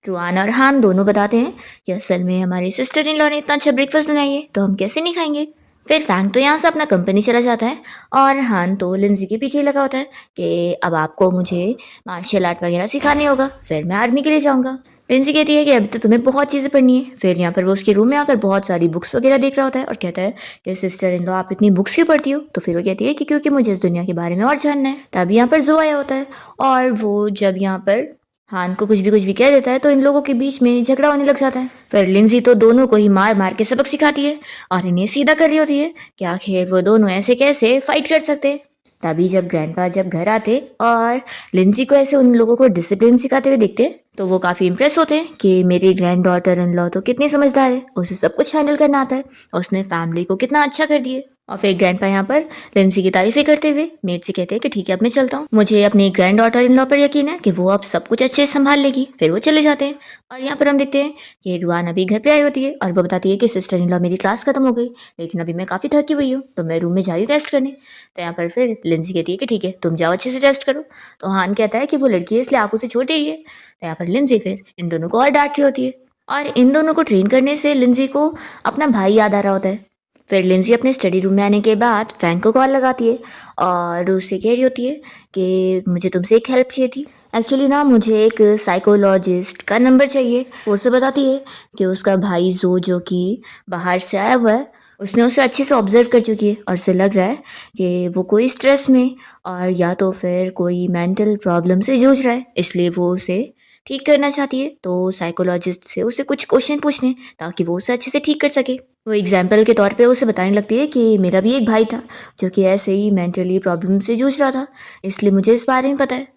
रुआन और हान दोनों बताते हैं कि असल में हमारी सिस्टर इन लॉ ने इतना अच्छा ब्रेकफास्ट बनाई है तो हम कैसे नहीं खाएंगे। फिर फैंग तो यहाँ से अपना कंपनी चला जाता है और हान तो लिंजी के पीछे लगा होता है कि अब आपको मुझे मार्शल आर्ट वगैरह सिखाने होगा फिर मैं आर्मी के लिए जाऊंगा। लिंजी कहती है कि अभी तो तुम्हें बहुत चीज़ें पढ़नी है। फिर यहाँ पर वो उसके रूम में आकर बहुत सारी बुक्स वगैरह देख रहा होता है और कहता है कि सिस्टर इन लॉ आप इतनी बुक्स क्यों पढ़ती हो। तो फिर वो कहती है कि क्योंकि मुझे इस दुनिया के बारे में और जानना है। तभी यहाँ पर जो आया होता है और वो जब यहाँ पर हान को कुछ भी कह देता है तो इन लोगों के बीच में झगड़ा होने लग जाता है। फिर लिंजी तो दोनों को ही मार मार के सबक सिखाती है और इन्हें सीधा कर रही होती है कि आखिर वो दोनों ऐसे कैसे फाइट कर सकते हैं। तभी जब ग्रैंडपा जब घर आते और लिंजी को ऐसे उन लोगों को डिसिप्लिन सिखाते हुए दिखते तो वो काफी इंप्रेस होते हैं कि मेरी ग्रैंड डॉटर इन लॉ तो कितनी समझदार है उसे सब कुछ हैंडल करना आता है और उसने फैमिली को कितना अच्छा कर दिया। और फिर ग्रैंडपा यहाँ पर लिंजी की तारीफें करते हुए मेड से कहते हैं कि ठीक है अब मैं चलता हूँ मुझे अपनी ग्रैंड डॉटर इन लॉ पर यकीन है कि वो अब सब कुछ अच्छे से संभाल लेगी। फिर वो चले जाते हैं और यहाँ पर हम देखते हैं कि रुआन अभी घर पे आई होती है और वो बताती है कि सिस्टर इन लॉ मेरी क्लास खत्म हो गई लेकिन अभी मैं काफी थकी हुई हूँ तो मैं रूम में जा रही रेस्ट करने। तो यहाँ पर फिर लिंजी कहती है कि ठीक है तुम जाओ अच्छे से रेस्ट करो। तो हान कहता है कि वो लड़की है इसलिए आप उसे छोड़ दीजिए। तो यहाँ पर लिंजी फिर इन दोनों को और डांट रही होती है और इन दोनों को ट्रेन करने से लिंजी को अपना भाई याद आ रहा होता है। फिर लिंजी अपने स्टडी रूम में आने के बाद फैंग को कॉल लगाती है और उससे कह रही होती है कि मुझे तुमसे एक हेल्प चाहिए थी। एक्चुअली ना मुझे एक साइकोलॉजिस्ट का नंबर चाहिए। वो उसे बताती है कि उसका भाई जो कि बाहर से आया हुआ है उसने उसे अच्छे से ऑब्जर्व कर चुकी है और उसे लग रहा है कि वो कोई स्ट्रेस में और या तो फिर कोई मेंटल प्रॉब्लम से जूझ रहा है इसलिए वो उसे ठीक करना चाहती है। तो साइकोलॉजिस्ट से उसे कुछ क्वेश्चन पूछने ताकि वो उसे अच्छे से ठीक कर सके। वो एग्जाम्पल के तौर पे उसे बताने लगती है कि मेरा भी एक भाई था जो कि ऐसे ही मेंटली प्रॉब्लम से जूझ रहा था इसलिए मुझे इस बारे में पता है।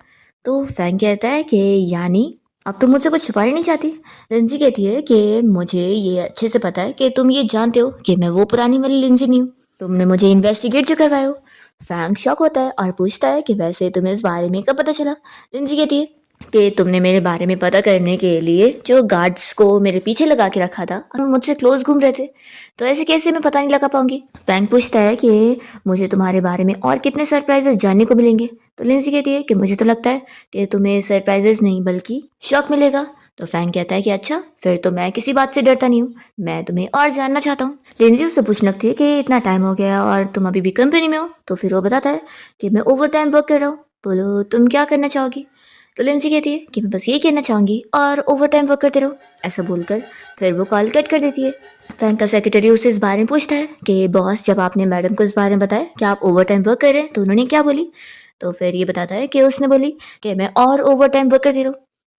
तो फैंग कहता है कि यानी अब तुम मुझसे कुछ छुपाना नहीं चाहती। लिंजी कहती है कि मुझे ये अच्छे से पता है कि तुम ये जानते हो कि मैं वो पुरानी वाली लिंजी नहीं हूँ। तुमने मुझे इन्वेस्टिगेट जो करवाए हो। फैंग शॉक होता है और पूछता है कि वैसे तुम्हें इस बारे में कब पता चला। लिंजी कहती है कि तुमने मेरे बारे में पता करने के लिए जो गार्ड्स को मेरे पीछे लगा के रखा था और मुझसे क्लोज घूम रहे थे तो ऐसे कैसे मैं पता नहीं लगा पाऊंगी। फैंग पूछता है कि मुझे तुम्हारे बारे में और कितने सरप्राइजेस जानने को मिलेंगे। तो लिंजी कहती है कि मुझे तो लगता है कि तुम्हें सरप्राइजेस नहीं बल्कि शॉक मिलेगा। तो फैंग कहता है कि अच्छा फिर तो मैं किसी बात से डरता नहीं हूँ मैं तुम्हें और जानना चाहता हूँ। लिंजी उससे पूछने लगती है कि इतना टाइम हो गया और तुम अभी भी कंपनी में हो। तो फिर वो बताता है कि मैं ओवर टाइम वर्क कर रहा हूँ। बोलो तुम क्या करना चाहोगी। तो लिंजी कहती है कि मैं बस ये कहना चाहूंगी और ओवर टाइम वर्क करते रहो। ऐसा बोलकर फिर वो कॉल कट कर देती है। फैंग का सेक्रेटरी उसे इस बारे में पूछता है कि बॉस जब आपने मैडम को इस बारे में बताया कि आप ओवर टाइम वर्क कर रहे हैं तो उन्होंने क्या बोली। तो फिर ये बताता है कि उसने बोली कि मैं और ओवर टाइम वर्क करती रहूँ।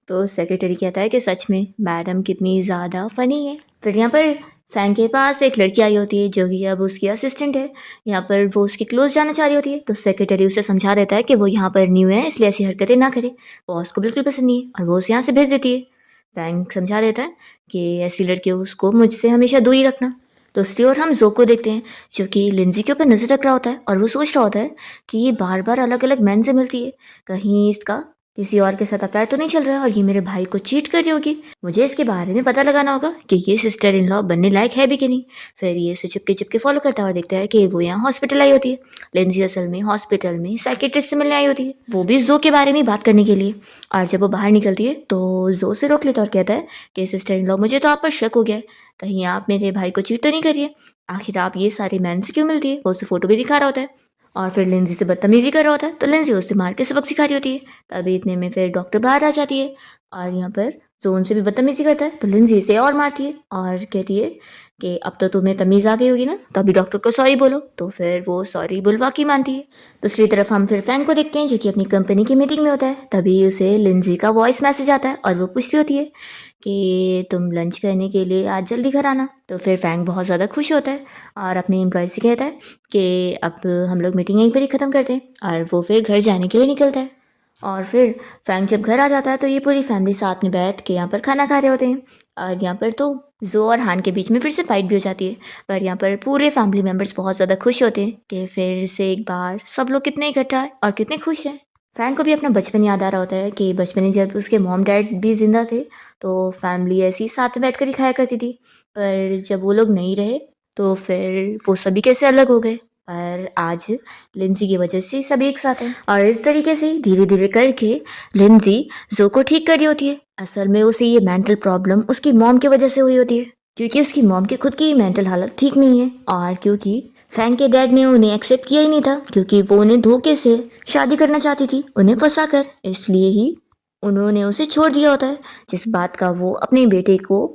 तो सेक्रेटरी कहता है कि सच में मैडम कितनी ज़्यादा फनी है। फिर यहाँ पर फैंग के पास एक लड़की आई होती है जो कि अब उसकी असिस्टेंट है। यहाँ पर वो उसके क्लोज जाना चाह रही होती है तो सेक्रेटरी उसे समझा देता है कि वो यहाँ पर न्यू है इसलिए ऐसी हरकतें ना करे। बॉस को बिल्कुल पसंद नहीं है और वो उसे यहाँ से भेज देती है। फैंग समझा देता है कि ऐसी लड़कियों उसको मुझसे हमेशा दूरी रखना। दूसरी ओर हम जो को देखते हैं, जो कि लिंजी के ऊपर नजर रख रहा होता है और वो सोच रहा होता है कि ये बार बार अलग अलग मैन से मिलती है, कहीं इसका किसी और के साथ अफेयर तो नहीं चल रहा है और ये मेरे भाई को चीट कर रही होगी। मुझे इसके बारे में पता लगाना होगा कि ये सिस्टर इन लॉ बनने लायक है भी कि नहीं। फिर ये इसे चुपके चुपके फॉलो करता है और देखता है कि वो यहाँ हॉस्पिटल आई होती है। लिंजी असल में हॉस्पिटल में साइकेट्रिस्ट से मिलने आई होती है, वो भी जो के बारे में बात करने के लिए। और जब वो बाहर निकलती है तो जो से रोक लेता है और कहता है कि सिस्टर इन लॉ, मुझे तो आप पर शक हो गया है, कहीं आप मेरे भाई को चीट तो नहीं करिए, आखिर आप ये सारे मैन से क्यों मिलती है। वो उसे फोटो भी दिखा रहा होता है और फिर लिंजी से बदतमीजी कर रहा होता है, तो लिंजी उसे मार के सबक सिखा रही होती है। तभी इतने में फिर डॉक्टर बाहर आ जाती है और यहाँ पर जो उनसे भी बदतमीजी करता है, तो लिंजी इसे और मारती है और कहती है कि अब तो तुम्हें तमीज आ गई होगी ना, तो अभी डॉक्टर को सॉरी बोलो। तो फिर वो सॉरी बुलवा की मानती है। दूसरी तरफ हम फिर फैंग को देखते हैं, जो कि अपनी कंपनी की मीटिंग में होता है। तभी उसे लिंजी का वॉइस मैसेज आता है और वो पूछती होती है कि तुम लंच करने के लिए आज जल्दी घर आना। तो फिर फैंग बहुत ज़्यादा खुश होता है और अपने एम्प्लॉय से कहता है कि अब हम लोग मीटिंग यहीं पर ही ख़त्म करते हैं, और वो फिर घर जाने के लिए निकलता है। और फिर फैंग जब घर आ जाता है तो ये पूरी फैमिली साथ में बैठ के यहाँ पर खाना खा रहे होते हैं। और यहाँ पर तो जो और हान के बीच में फिर से फाइट भी हो जाती है, पर यहाँ पर पूरे फैमिली मेम्बर्स बहुत ज़्यादा खुश होते हैं कि फिर से एक बार सब लोग कितने इकट्ठा है और कितने खुश हैं। फैंग को भी अपना बचपन याद आ रहा होता है कि बचपन में जब उसके मॉम डैड भी जिंदा थे तो फैमिली ऐसी साथ में बैठकर ही खाया करती थी, पर जब वो लोग नहीं रहे तो फिर वो सभी कैसे अलग हो गए। पर आज लिंजी की वजह से सब एक साथ हैं और इस तरीके से धीरे धीरे करके लिंजी जो को ठीक कर रही होती है। असल में उसे ये मेंटल प्रॉब्लम उसकी मॉम की वजह से हुई होती है, क्योंकि उसकी मॉम की खुद की मेंटल हालत ठीक नहीं है और क्योंकि फैंग के डैड ने उन्हें एक्सेप्ट किया ही नहीं था, क्योंकि वो उन्हें धोखे से शादी करना चाहती थी, उन्हें फंसा कर, इसलिए ही उन्होंने उसे छोड़ दिया होता है, जिस बात का वो अपने बेटे को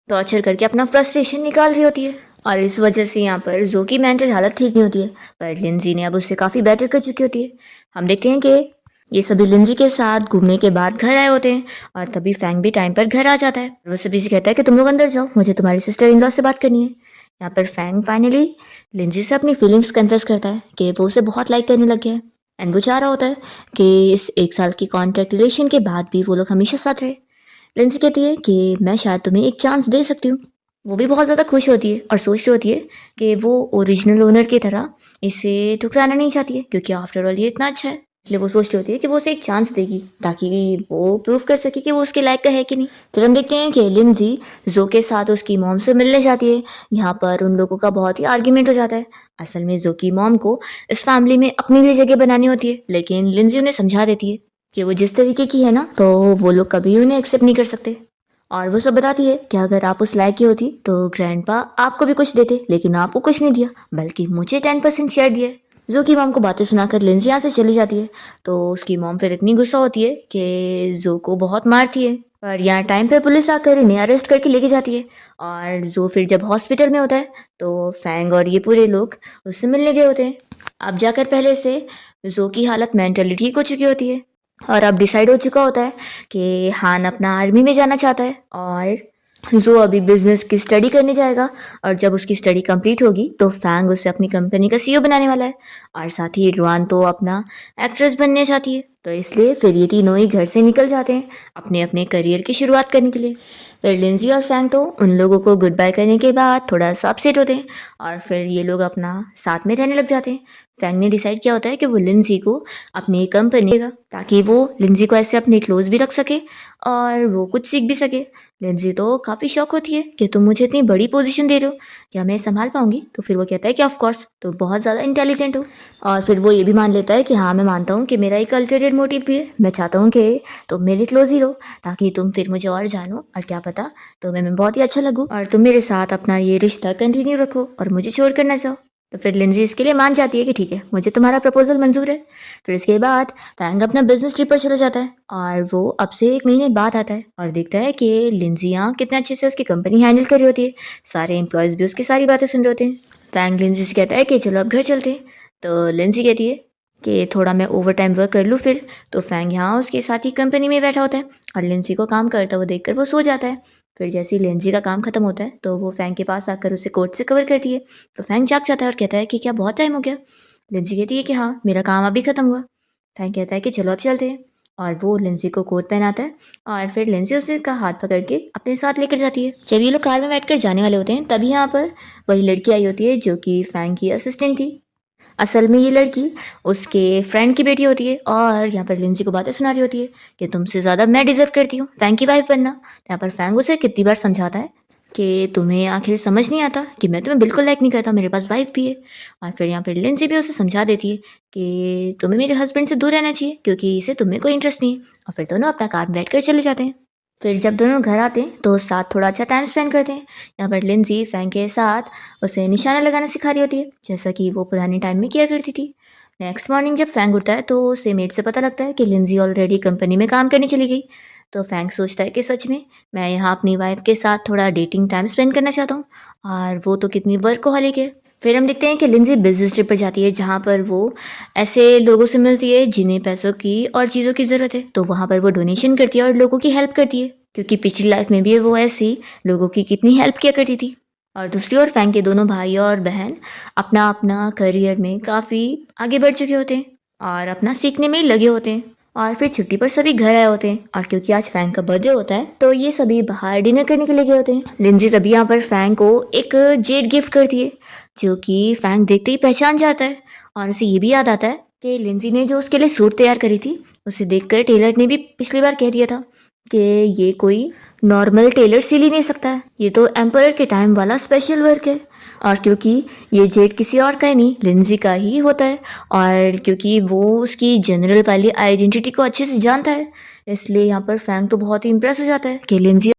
टॉर्चर करके अपना फ्रस्ट्रेशन निकाल रही होती है। और इस वजह से यहाँ पर जो की मेंटल हालत ठीक नहीं होती है, पर लिंजी ने अब उससे काफ़ी बेटर कर चुकी होती है। हम देखते हैं कि ये सभी लिंजी के साथ घूमने के बाद घर आए होते हैं और तभी फैंग भी टाइम पर घर आ जाता है। वो सभी से कहता है कि तुम लोग अंदर जाओ, मुझे तुम्हारी सिस्टर इन लॉ से बात करनी है। यहाँ पर फैंग फाइनली लिंजी से अपनी फीलिंग्स कन्फेस करता है कि वो उसे बहुत लाइक करने लग गया है एंड वो चाह रहा होता है कि इस 1 साल की कॉन्ट्रैक्ट रिलेशन के बाद भी वो लोग हमेशा साथ रहे। लिंसी कहती है कि मैं शायद तुम्हें एक चांस दे सकती हूँ। वो भी बहुत ज़्यादा खुश होती है और सोच रही होती है कि वो ओरिजिनल ओनर की तरह इसे ठुकराना नहीं चाहती है, क्योंकि आफ्टर ऑल ये इतना अच्छा है। इसलिए वो सोच रही होती है कि वो उसे एक चांस देगी ताकि वो प्रूव कर सके कि वो उसके लायक का है कि नहीं। फिर हम देखते हैं कि लिंजी जो के साथ उसकी मॉम से मिलने जाती है। यहाँ पर उन लोगों का बहुत ही आर्ग्यूमेंट हो जाता है। असल में जो की मॉम को इस फैमिली में अपनी भी जगह बनानी होती है, लेकिन लिंजी उन्हें समझा देती है कि वो जिस तरीके की है ना, तो वो लोग कभी उन्हें एक्सेप्ट नहीं कर सकते। और वो सब बताती है कि अगर आप उस लायक की होती तो ग्रैंडपा आपको भी कुछ देते, लेकिन आपको कुछ नहीं दिया, बल्कि मुझे 10% शेयर दिया। जो की मॉम को बातें सुनाकर लिंजी यहाँ से चली जाती है, तो उसकी मॉम फिर इतनी गुस्सा होती है कि जो को बहुत मारती है। पर यहाँ टाइम पे पुलिस आकर इन्हें अरेस्ट करके लेके जाती है। और जो फिर जब हॉस्पिटल में होता है तो फैंग और ये पूरे लोग उससे मिलने गए होते हैं। अब जाकर पहले से जो की हालत मेंटली ठीक हो चुकी होती है और अब डिसाइड हो चुका होता है कि हान अपना आर्मी में जाना चाहता है और जो अभी बिजनेस की स्टडी करने जाएगा। और जब उसकी स्टडी कंप्लीट होगी तो फैंग उसे अपनी कंपनी का सीईओ बनाने वाला है और साथ ही रुआन तो अपना एक्ट्रेस बनने चाहती है। तो इसलिए फिर ये तीनों ही घर से निकल जाते हैं अपने अपने करियर की शुरुआत करने के लिए। फिर लिंजी और फैंग तो उन लोगों को गुड बाय करने के बाद थोड़ा सा अपसेट होते हैं और फिर ये लोग अपना साथ में रहने लग जाते हैं। फैंग ने डिसाइड किया होता है कि वो लिंजी को अपनी कंपनी देगा ताकि वो लिंजी को ऐसे अपने क्लोज भी रख सके और वो कुछ सीख भी सके। लिंजी तो काफ़ी शौक होती है कि तुम मुझे इतनी बड़ी पोजीशन दे रहे हो, क्या मैं संभाल पाऊंगी। तो फिर वो कहता है कि ऑफ कोर्स तुम बहुत ज़्यादा इंटेलिजेंट हो। और फिर वो ये भी मान लेता है कि हाँ, मैं मानता हूँ कि मेरा एक अल्टीरियर मोटिव भी है, मैं चाहता हूँ कि तुम मेरे क्लोज ही रहो ताकि तुम फिर मुझे और जानो और क्या पता तुम्हें मैं बहुत ही अच्छा लगूँ और तुम मेरे साथ अपना ये रिश्ता कंटिन्यू रखो और मुझे छोड़ कर ना जाओ। तो फिर लिंजी इसके लिए मान जाती है कि ठीक है, मुझे तुम्हारा प्रपोजल मंजूर है। फिर इसके बाद फैंग अपना बिजनेस ट्रिप पर चला जाता है और वो अब से 1 महीने बाद आता है और देखता है कि लिंजी यहाँ कितने अच्छे से उसकी कंपनी हैंडल कर रही होती है। सारे एम्प्लॉयज़ भी उसकी सारी बातें सुन रहे होते हैं। फैंग लिंजी से कहता है कि चलो अब घर चलते हैं। तो लिंजी कहती है कि थोड़ा मैं ओवर टाइम वर्क कर लूँ फिर। तो फैंग यहाँ उसके साथ ही कंपनी में बैठा होता है और लिंजी को काम करता हुआ देखकर वो सो जाता है। फिर जैसे ही लिंजी का काम खत्म होता है तो वो फैंग के पास आकर उसे कोट से कवर करती है। तो फैंग जाग जाता है और कहता है कि क्या बहुत टाइम हो गया। लिंजी कहती है कि हाँ, मेरा काम अभी खत्म हुआ। फैंग कहता है कि चलो अब चलते हैं। और वो लिंजी को कोट पहनाता है और फिर लिंजी उसे का हाथ पकड़ के अपने साथ लेकर जाती है। जब ये लोग कार में बैठकर जाने वाले होते हैं तभी यहाँ पर वही लड़की आई होती है जो कि फैंग की असिस्टेंट थी। असल में ये लड़की उसके फ्रेंड की बेटी होती है और यहाँ पर लिंजी को बातें सुना रही होती है कि तुमसे ज़्यादा मैं डिजर्व करती हूँ फैंग की वाइफ बनना। यहाँ पर फैंग उसे कितनी बार समझाता है कि तुम्हें आखिर समझ नहीं आता कि मैं तुम्हें बिल्कुल लाइक नहीं करता, मेरे पास वाइफ भी है। और फिर यहाँ पर लिंजी भी उसे समझा देती है कि तुम्हें मेरे हस्बैंड से दूर रहना चाहिए क्योंकि इसे तुम्हें कोई इंटरेस्ट नहीं है। और फिर दोनों अपना कार में बैठ कर चले जाते हैं। फिर जब दोनों घर आते हैं तो साथ थोड़ा अच्छा टाइम स्पेंड करते हैं। यहाँ पर लिंजी फैंग के साथ उसे निशाना लगाना सिखा रही होती है जैसा कि वो पुराने टाइम में किया करती थी। नेक्स्ट मॉर्निंग जब फैंग उठता है तो उसे मेड से पता लगता है कि लिंजी ऑलरेडी कंपनी में काम करने चली गई। तो फैंग सोचता है कि सच में मैं यहाँ अपनी वाइफ के साथ थोड़ा डेटिंग टाइम स्पेंड करना चाहता हूँ और वो तो कितनी वर्कहोलिक है। फिर हम देखते हैं कि लिंजी बिजनेस ट्रिप पर जाती है जहाँ पर वो ऐसे लोगों से मिलती है जिन्हें पैसों की और चीज़ों की ज़रूरत है। तो वहाँ पर वो डोनेशन करती है और लोगों की हेल्प करती है क्योंकि पिछली लाइफ में भी वो ऐसे ही लोगों की कितनी हेल्प किया करती थी। और दूसरी ओर फैंग के दोनों भाई और बहन अपना अपना करियर में काफ़ी आगे बढ़ चुके होते हैं और अपना सीखने में ही लगे होते हैं। और फिर छुट्टी पर सभी घर आए होते हैं और क्योंकि आज फैंग का बर्थडे होता है तो ये सभी बाहर डिनर करने के लिए गए होते हैं। लिंजी तभी यहाँ पर फैंग को एक जेट गिफ्ट करती है जो कि फैंग देखते ही पहचान जाता है और उसे ये भी याद आता है कि लिंजी ने जो उसके लिए सूट तैयार करी थी उसे देखकर टेलर ने भी पिछली बार कह दिया था कि ये कोई नॉर्मल टेलर सिल ही नहीं सकता है, ये तो एम्परर के टाइम वाला स्पेशल वर्क है। और क्योंकि ये जेट किसी और का ही नहीं लिंजी का ही होता है और क्योंकि वो उसकी जनरल वाली आइडेंटिटी को अच्छे से जानता है इसलिए यहाँ पर फैंग तो बहुत ही इम्प्रेस हो जाता है कि लिंजी